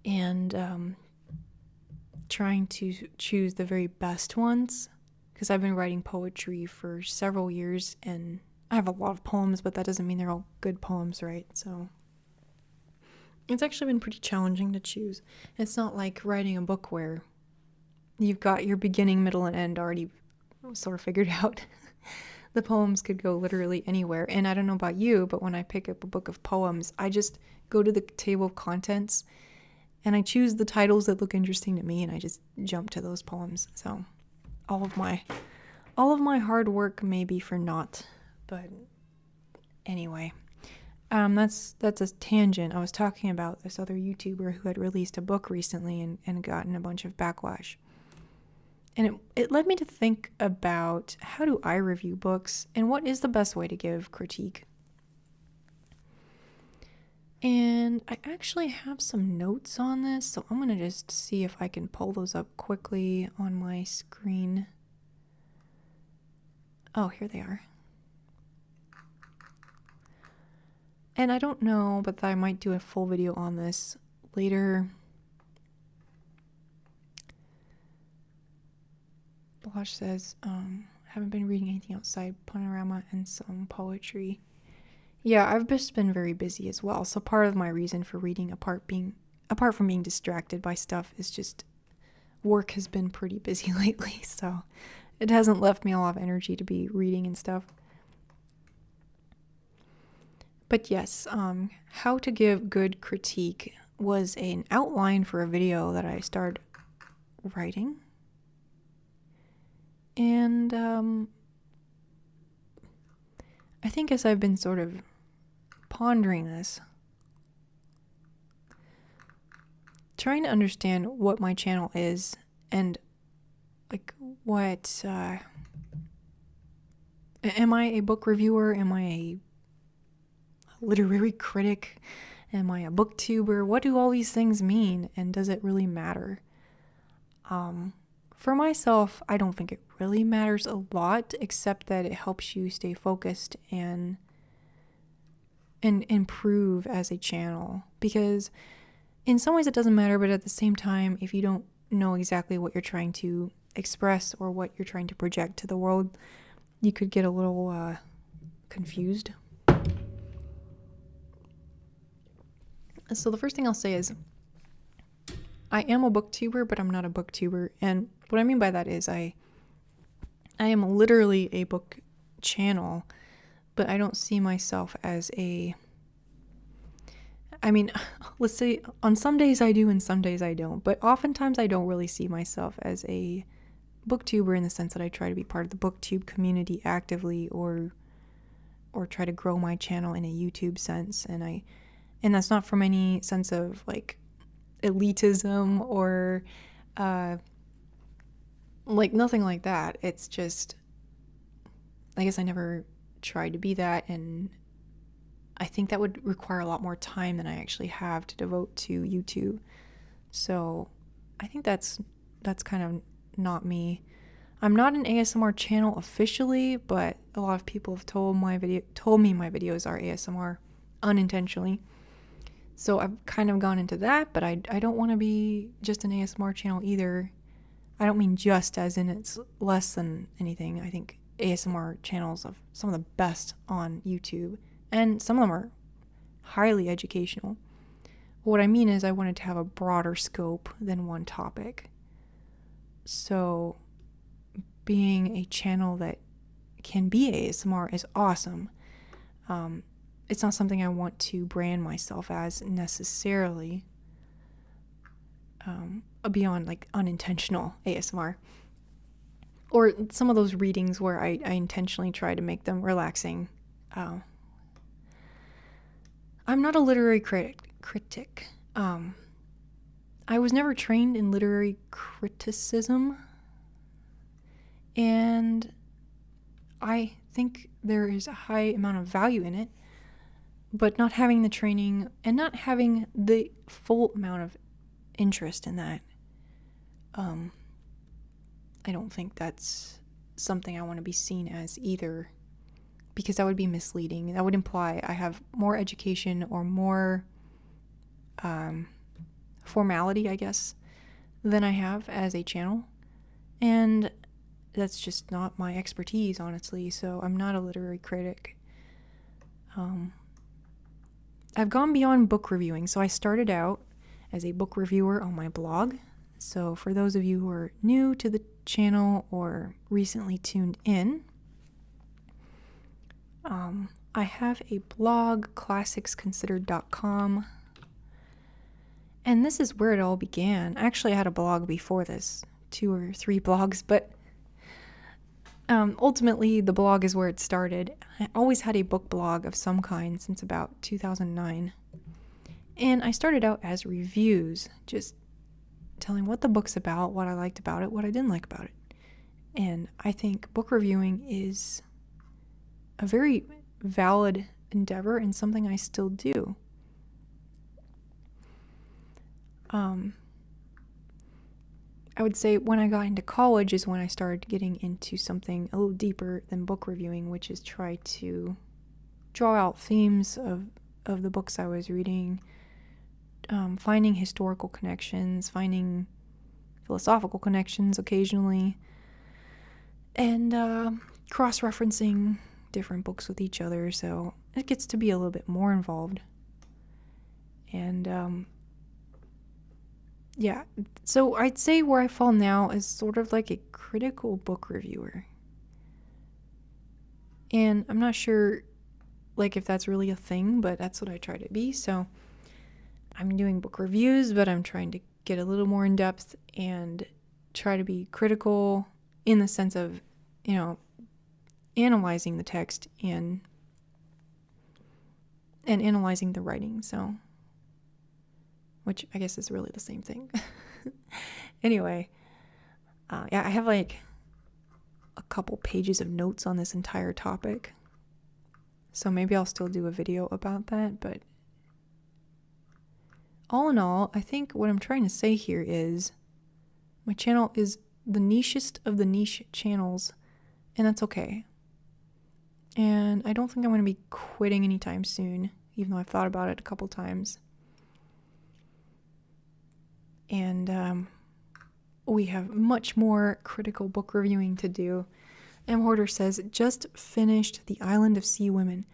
S1: and trying to choose the very best ones, because I've been writing poetry for several years, and I have a lot of poems, but that doesn't mean they're all good poems, right? So it's actually been pretty challenging to choose. It's not like writing a book where you've got your beginning, middle, and end already sort of figured out. The poems could go literally anywhere. And I don't know about you, but when I pick up a book of poems, I just go to the table of contents and I choose the titles that look interesting to me, and I just jump to those poems. So all of my hard work may be for naught. But anyway, that's a tangent. I was talking about this other YouTuber who had released a book recently and gotten a bunch of backlash. And it led me to think about, how do I review books and what is the best way to give critique? And I actually have some notes on this, so I'm going to just see if I can pull those up quickly on my screen. Oh, here they are. And I don't know, but I might do a full video on this later. Blush says, haven't been reading anything outside Panorama and some poetry. Yeah, I've just been very busy as well. So part of my reason for reading, apart from being distracted by stuff, is just work has been pretty busy lately. So it hasn't left me a lot of energy to be reading and stuff. But yes, how to give good critique was an outline for a video that I started writing. And I think as I've been sort of pondering this, trying to understand what my channel is and like what, am I a book reviewer? Am I a literary critic? Am I a booktuber? What do all these things mean? And does it really matter? For myself, I don't think it really matters a lot, except that it helps you stay focused and improve as a channel. Because in some ways it doesn't matter, but at the same time, if you don't know exactly what you're trying to express or what you're trying to project to the world, you could get a little confused. So the first thing I'll say is, I am a booktuber, but I'm not a booktuber. And what I mean by that is I am literally a book channel, but I don't see myself as let's say on some days I do and some days I don't, but oftentimes I don't really see myself as a booktuber in the sense that I try to be part of the booktube community actively or try to grow my channel in a YouTube sense. And that's not from any sense of like elitism or like nothing like that. It's just, I guess I never tried to be that, and I think that would require a lot more time than I actually have to devote to YouTube. So I think that's kind of not me. I'm not an ASMR channel officially, but a lot of people have told me my videos are ASMR unintentionally. So I've kind of gone into that, but I don't want to be just an ASMR channel either. I don't mean just as in it's less than anything. I think ASMR channels are some of the best on YouTube, and some of them are highly educational. What I mean is I wanted to have a broader scope than one topic. So being a channel that can be ASMR is awesome. It's not something I want to brand myself as necessarily, beyond like unintentional ASMR. Or some of those readings where I intentionally try to make them relaxing. I'm not a literary critic. I was never trained in literary criticism, and I think there is a high amount of value in it. but not having the training and not having the full amount of interest in that, I don't think that's something I want to be seen as either, because that would be misleading. That would imply I have more education or more formality, I guess, than I have as a channel. And that's just not my expertise, honestly. So I'm not a literary critic. I've gone beyond book reviewing. So I started out as a book reviewer on my blog. So for those of you who are new to the channel or recently tuned in, I have a blog, classicsconsidered.com. And this is where it all began. Actually, I had a blog before this, 2 or 3 blogs, but ultimately the blog is where it started. I always had a book blog of some kind since about 2009. And I started out as reviews, just telling what the book's about, what I liked about it, what I didn't like about it. And I think book reviewing is a very valid endeavor and something I still do. I would say when I got into college is when I started getting into something a little deeper than book reviewing, which is try to draw out themes of the books I was reading, finding historical connections, finding philosophical connections occasionally, and cross-referencing different books with each other, so it gets to be a little bit more involved. And yeah, so I'd say where I fall now is sort of like a critical book reviewer. And I'm not sure like if that's really a thing, but that's what I try to be. So I'm doing book reviews, but I'm trying to get a little more in depth and try to be critical in the sense of, analyzing the text and analyzing the writing. So, which I guess is really the same thing. Anyway, yeah, I have like a couple pages of notes on this entire topic. So maybe I'll still do a video about that, but all in all, I think what I'm trying to say here is my channel is the nichest of the niche channels, and that's okay. And I don't think I'm going to be quitting anytime soon, even though I've thought about it a couple times. And we have much more critical book reviewing to do. M. Horder says, just finished The Island of Sea Women.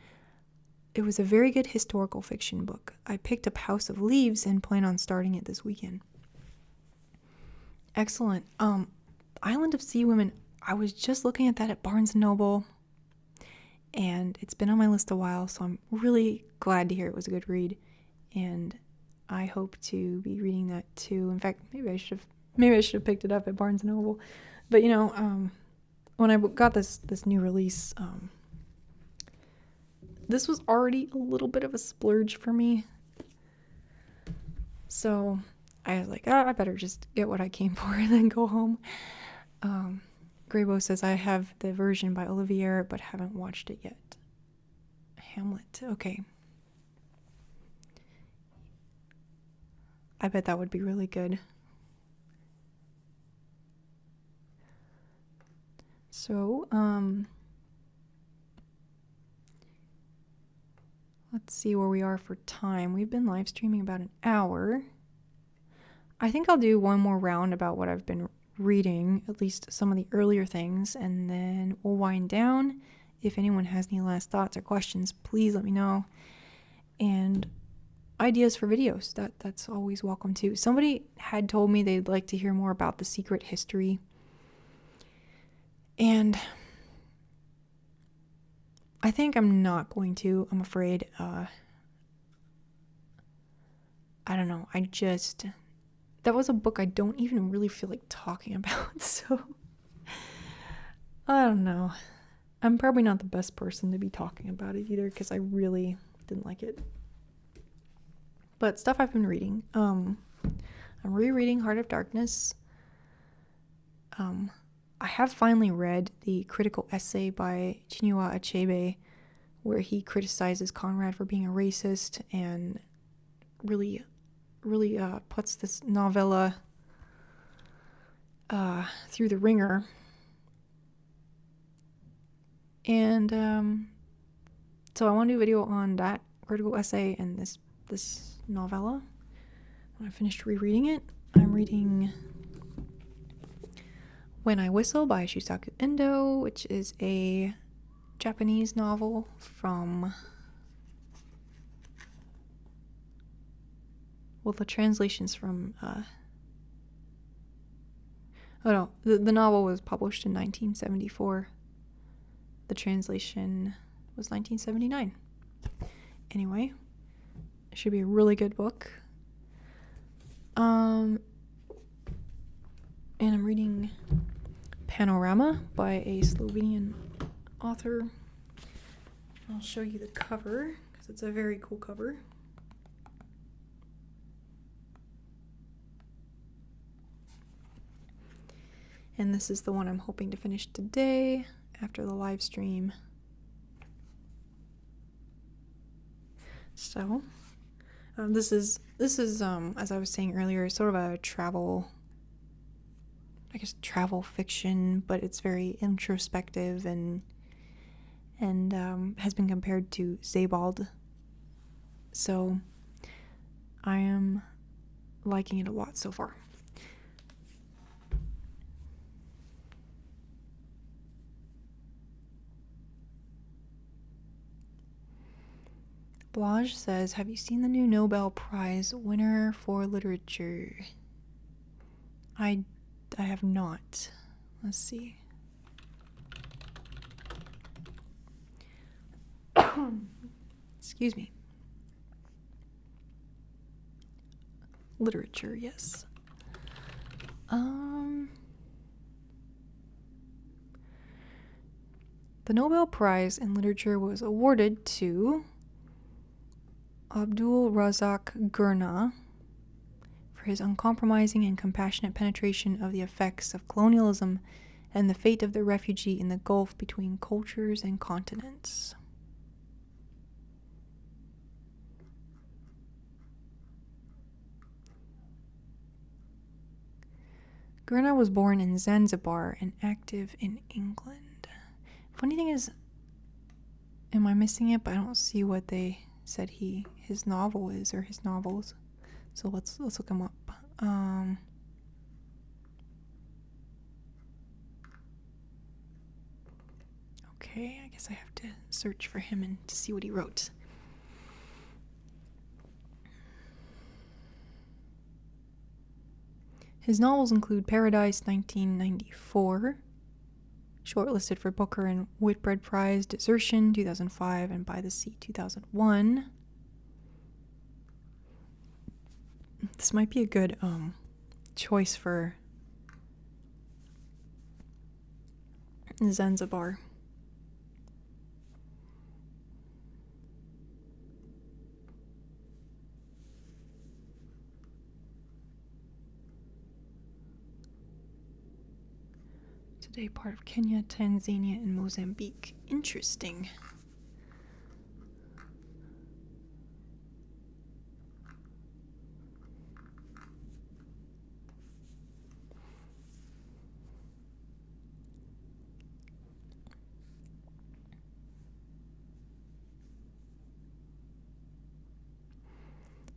S1: It was a very good historical fiction book. I picked up House of Leaves and plan on starting it this weekend. Excellent. Island of Sea Women, I was just looking at that at Barnes & Noble, and it's been on my list a while, so I'm really glad to hear it was a good read, and I hope to be reading that too. In fact, maybe I should have picked it up at Barnes & Noble. But when I got this new release, this was already a little bit of a splurge for me. So I was like, I better just get what I came for and then go home. Graybo says, I have the version by Olivier, but haven't watched it yet. Hamlet. Okay. I bet that would be really good. So, let's see where we are for time. We've been live streaming about an hour. I think I'll do one more round about what I've been reading, at least some of the earlier things, and then we'll wind down. If anyone has any last thoughts or questions, please let me know. And ideas for videos, that's always welcome too. Somebody had told me they'd like to hear more about The Secret History, and I think I'm not going to. I'm afraid. I don't know. That was a book I don't even really feel like talking about, so I don't know. I'm probably not the best person to be talking about it either, because I really didn't like it. But stuff I've been reading. I'm rereading Heart of Darkness. I have finally read the critical essay by Chinua Achebe, where he criticizes Conrad for being a racist and really puts this novella through the ringer. And so I want to do a video on that critical essay and this novella. When I finished rereading it, I'm reading When I Whistle by Shusaku Endo, which is a Japanese novel from, well, the translation's from, the novel was published in 1974. The translation was 1979. Anyway, it should be a really good book. And I'm reading Panorama by a Slovenian author. I'll show you the cover because it's a very cool cover. And this is the one I'm hoping to finish today after the live stream. So, this is as I was saying earlier, sort of a travel fiction, but it's very introspective and has been compared to Sebald. So I am liking it a lot so far. Blage says, have you seen the new Nobel Prize winner for literature? I have not. Let's see. Excuse me. Literature, yes. The Nobel Prize in Literature was awarded to Abdul Razak Gurnah for his uncompromising and compassionate penetration of the effects of colonialism and the fate of the refugee in the gulf between cultures and continents. Gurnah was born in Zanzibar and active in England. Funny thing is, am I missing it? But I don't see what they said his novel is or his novels. So let's look him up. Okay, I guess I have to search for him and to see what he wrote. His novels include Paradise 1994, shortlisted for Booker and Whitbread Prize, Desertion 2005, and By the Sea 2001. This might be a good choice for Zanzibar. Today, part of Kenya, Tanzania, and Mozambique. Interesting.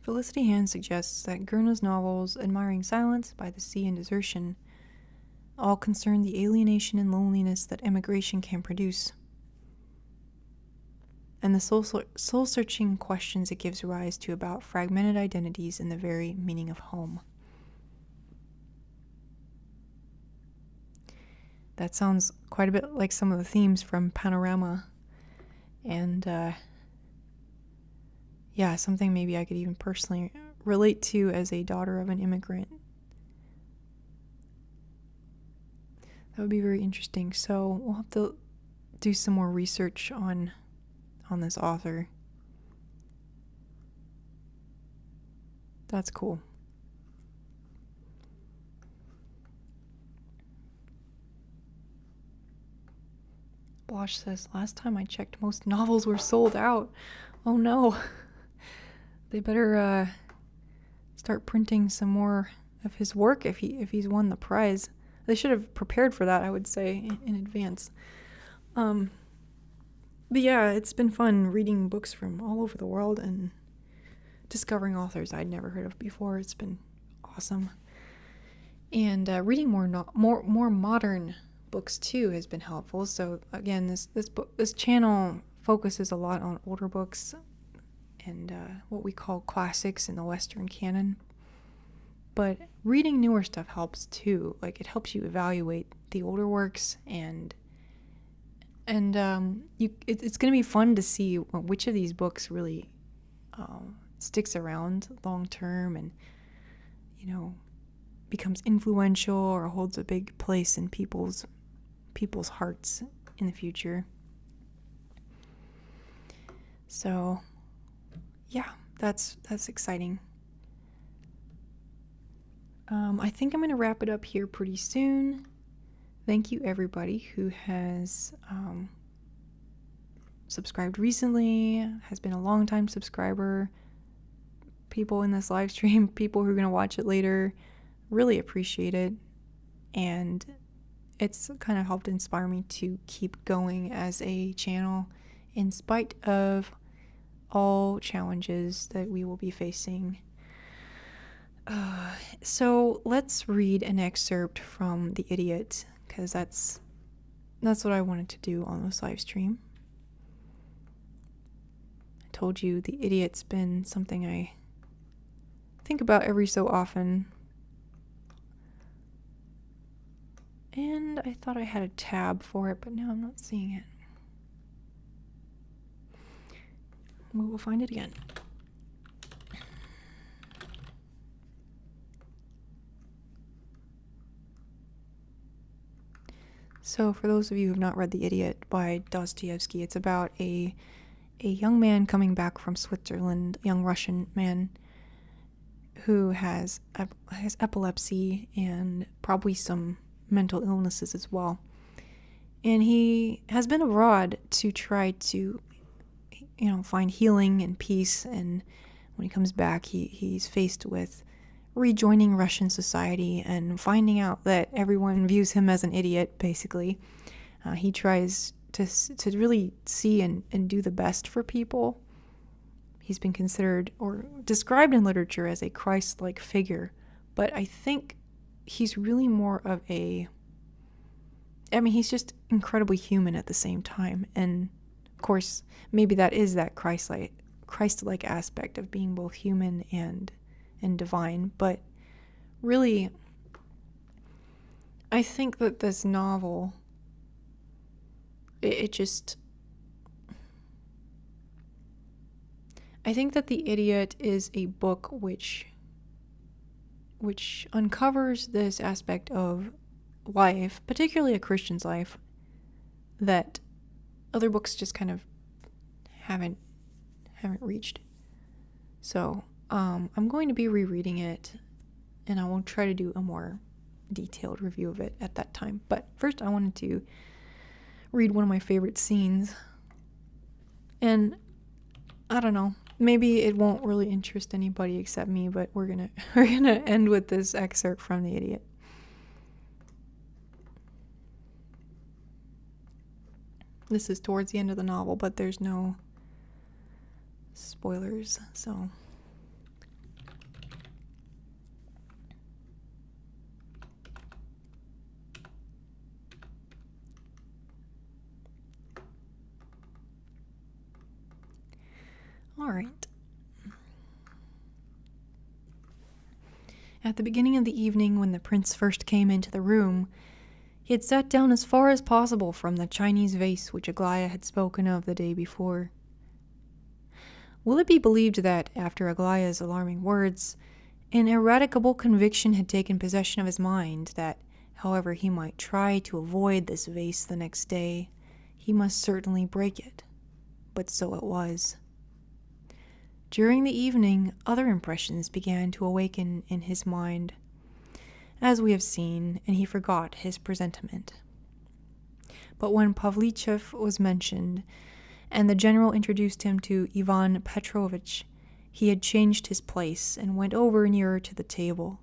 S1: Felicity Hand suggests that Gurnah's novels Admiring Silence, By the Sea, and Desertion all concern the alienation and loneliness that emigration can produce, and the soul-searching questions it gives rise to about fragmented identities and the very meaning of home. That sounds quite a bit like some of the themes from Panorama, and something maybe I could even personally relate to as a daughter of an immigrant. That would be very interesting. So we'll have to do some more research on this author. That's cool. Gosh, says, last time I checked, most novels were sold out. Oh no. They better start printing some more of his work if he's won the prize. They should have prepared for that, I would say, in advance. But yeah, it's been fun reading books from all over the world and discovering authors I'd never heard of before. It's been awesome. And reading more modern books too has been helpful. So again, this channel focuses a lot on older books and what we call classics in the Western canon. But reading newer stuff helps too. Like, it helps you evaluate the older works, and it's going to be fun to see which of these books really sticks around long term and, becomes influential or holds a big place in people's hearts in the future. So, yeah, that's exciting. I think I'm going to wrap it up here pretty soon. Thank you, everybody who has subscribed recently, has been a long-time subscriber, people in this live stream, people who are going to watch it later. Really appreciate it. And it's kind of helped inspire me to keep going as a channel in spite of all challenges that we will be facing. So let's read an excerpt from The Idiot, because that's what I wanted to do on this live stream. I told you The Idiot's been something I think about every so often. And I thought I had a tab for it, but now I'm not seeing it. We will find it again. So for those of you who have not read The Idiot by Dostoevsky, it's about a young man coming back from Switzerland, a young Russian man who has epilepsy and probably some mental illnesses as well. And he has been abroad to try to, find healing and peace. And when he comes back, he's faced with rejoining Russian society and finding out that everyone views him as an idiot, basically. He tries to really see and do the best for people. He's been considered or described in literature as a Christ-like figure, but I think he's really more of he's just incredibly human at the same time. And of course, maybe that is that Christ-like aspect of being both human and divine. But really, I think that this novel, I think that The Idiot is a book which uncovers this aspect of life, particularly a Christian's life, that other books just kind of haven't reached. So I'm going to be rereading it, and I will try to do a more detailed review of it at that time. But first, I wanted to read one of my favorite scenes, and I don't know, maybe it won't really interest anybody except me, but we're gonna end with this excerpt from The Idiot. This is towards the end of the novel, but there's no spoilers, so. All right. At the beginning of the evening, when the prince first came into the room, he had sat down as far as possible from the Chinese vase which Aglaia had spoken of the day before. Will it be believed that, after Aglaia's alarming words, an ineradicable conviction had taken possession of his mind that, however he might try to avoid this vase the next day, he must certainly break it? But so it was. During the evening, other impressions began to awaken in his mind, as we have seen, and he forgot his presentiment. But when Pavlichev was mentioned, and the general introduced him to Ivan Petrovich, he had changed his place and went over nearer to the table.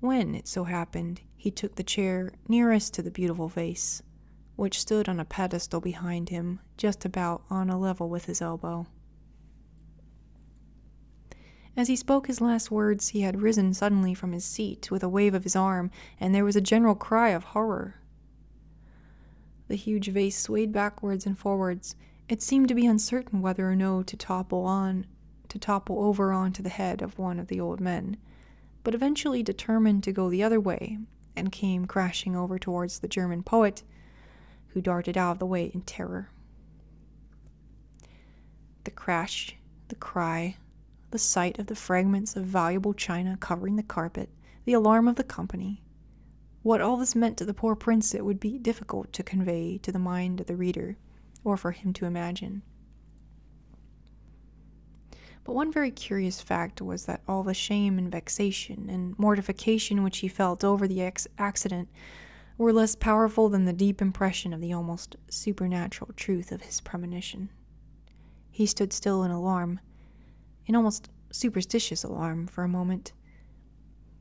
S1: When, it so happened, he took the chair nearest to the beautiful vase, which stood on a pedestal behind him, just about on a level with his elbow. As he spoke his last words, he had risen suddenly from his seat with a wave of his arm, and there was a general cry of horror. The huge vase swayed backwards and forwards. It seemed to be uncertain whether or no to topple over onto the head of one of the old men, but eventually determined to go the other way, and came crashing over towards the German poet, who darted out of the way in terror. The crash, the cry, the sight of the fragments of valuable china covering the carpet, the alarm of the company. What all this meant to the poor prince it would be difficult to convey to the mind of the reader, or for him to imagine. But one very curious fact was that all the shame and vexation and mortification which he felt over the accident were less powerful than the deep impression of the almost supernatural truth of his premonition. He stood still in alarm, in almost superstitious alarm, for a moment.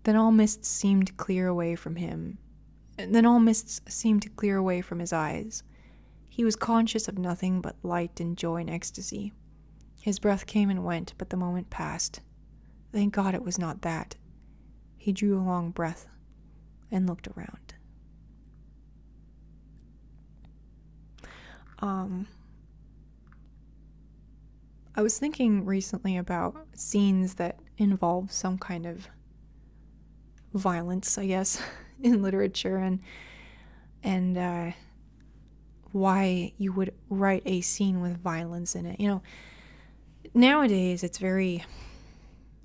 S1: Then all mists seemed to clear away from him. Then all mists seemed to clear away from his eyes. He was conscious of nothing but light and joy and ecstasy. His breath came and went, but the moment passed. Thank God it was not that. He drew a long breath and looked around. I was thinking recently about scenes that involve some kind of violence, I guess, in literature, and why you would write a scene with violence in it. You know, nowadays it's very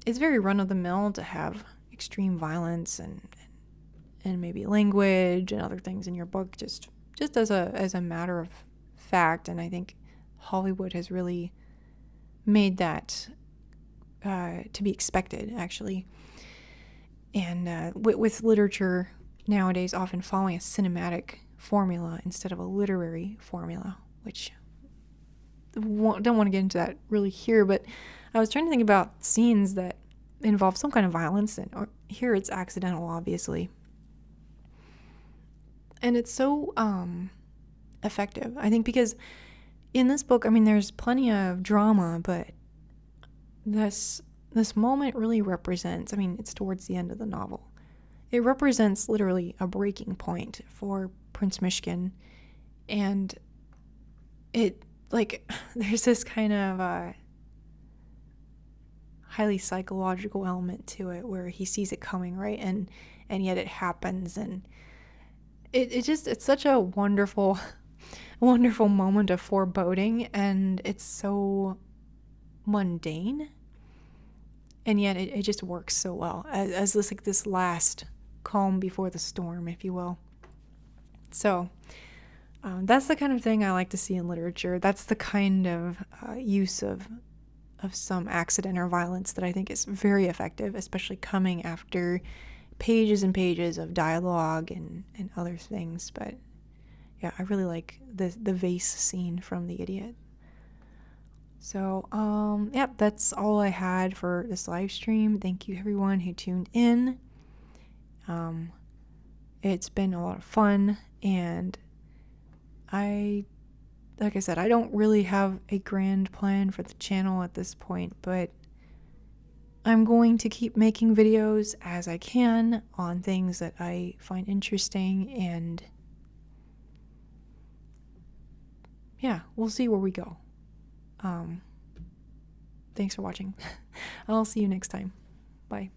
S1: run of the mill to have extreme violence and maybe language and other things in your book just as a matter of fact, and I think Hollywood has really made that to be expected, actually. And with literature nowadays often following a cinematic formula instead of a literary formula, which don't want to get into that really here, but I was trying to think about scenes that involve some kind of violence, or here it's accidental, obviously. And it's so effective, I think, because in this book, I mean, there's plenty of drama, but this moment really represents, I mean, it's towards the end of the novel. It represents literally a breaking point for Prince Mishkin, and it, like, there's this kind of highly psychological element to it where he sees it coming, right? And yet it happens, and it's such a wonderful moment of foreboding, and it's so mundane, and yet it just works so well as this last calm before the storm, if you will. So that's the kind of thing I like to see in literature. That's the kind of use of some accident or violence that I think is very effective, especially coming after pages and pages of dialogue and other things. But yeah, I really like the vase scene from The Idiot. So, yep, that's all I had for this live stream. Thank you everyone who tuned in. It's been a lot of fun, and like I said, I don't really have a grand plan for the channel at this point, but I'm going to keep making videos as I can on things that I find interesting, and yeah, we'll see where we go. Thanks for watching. I'll see you next time. Bye.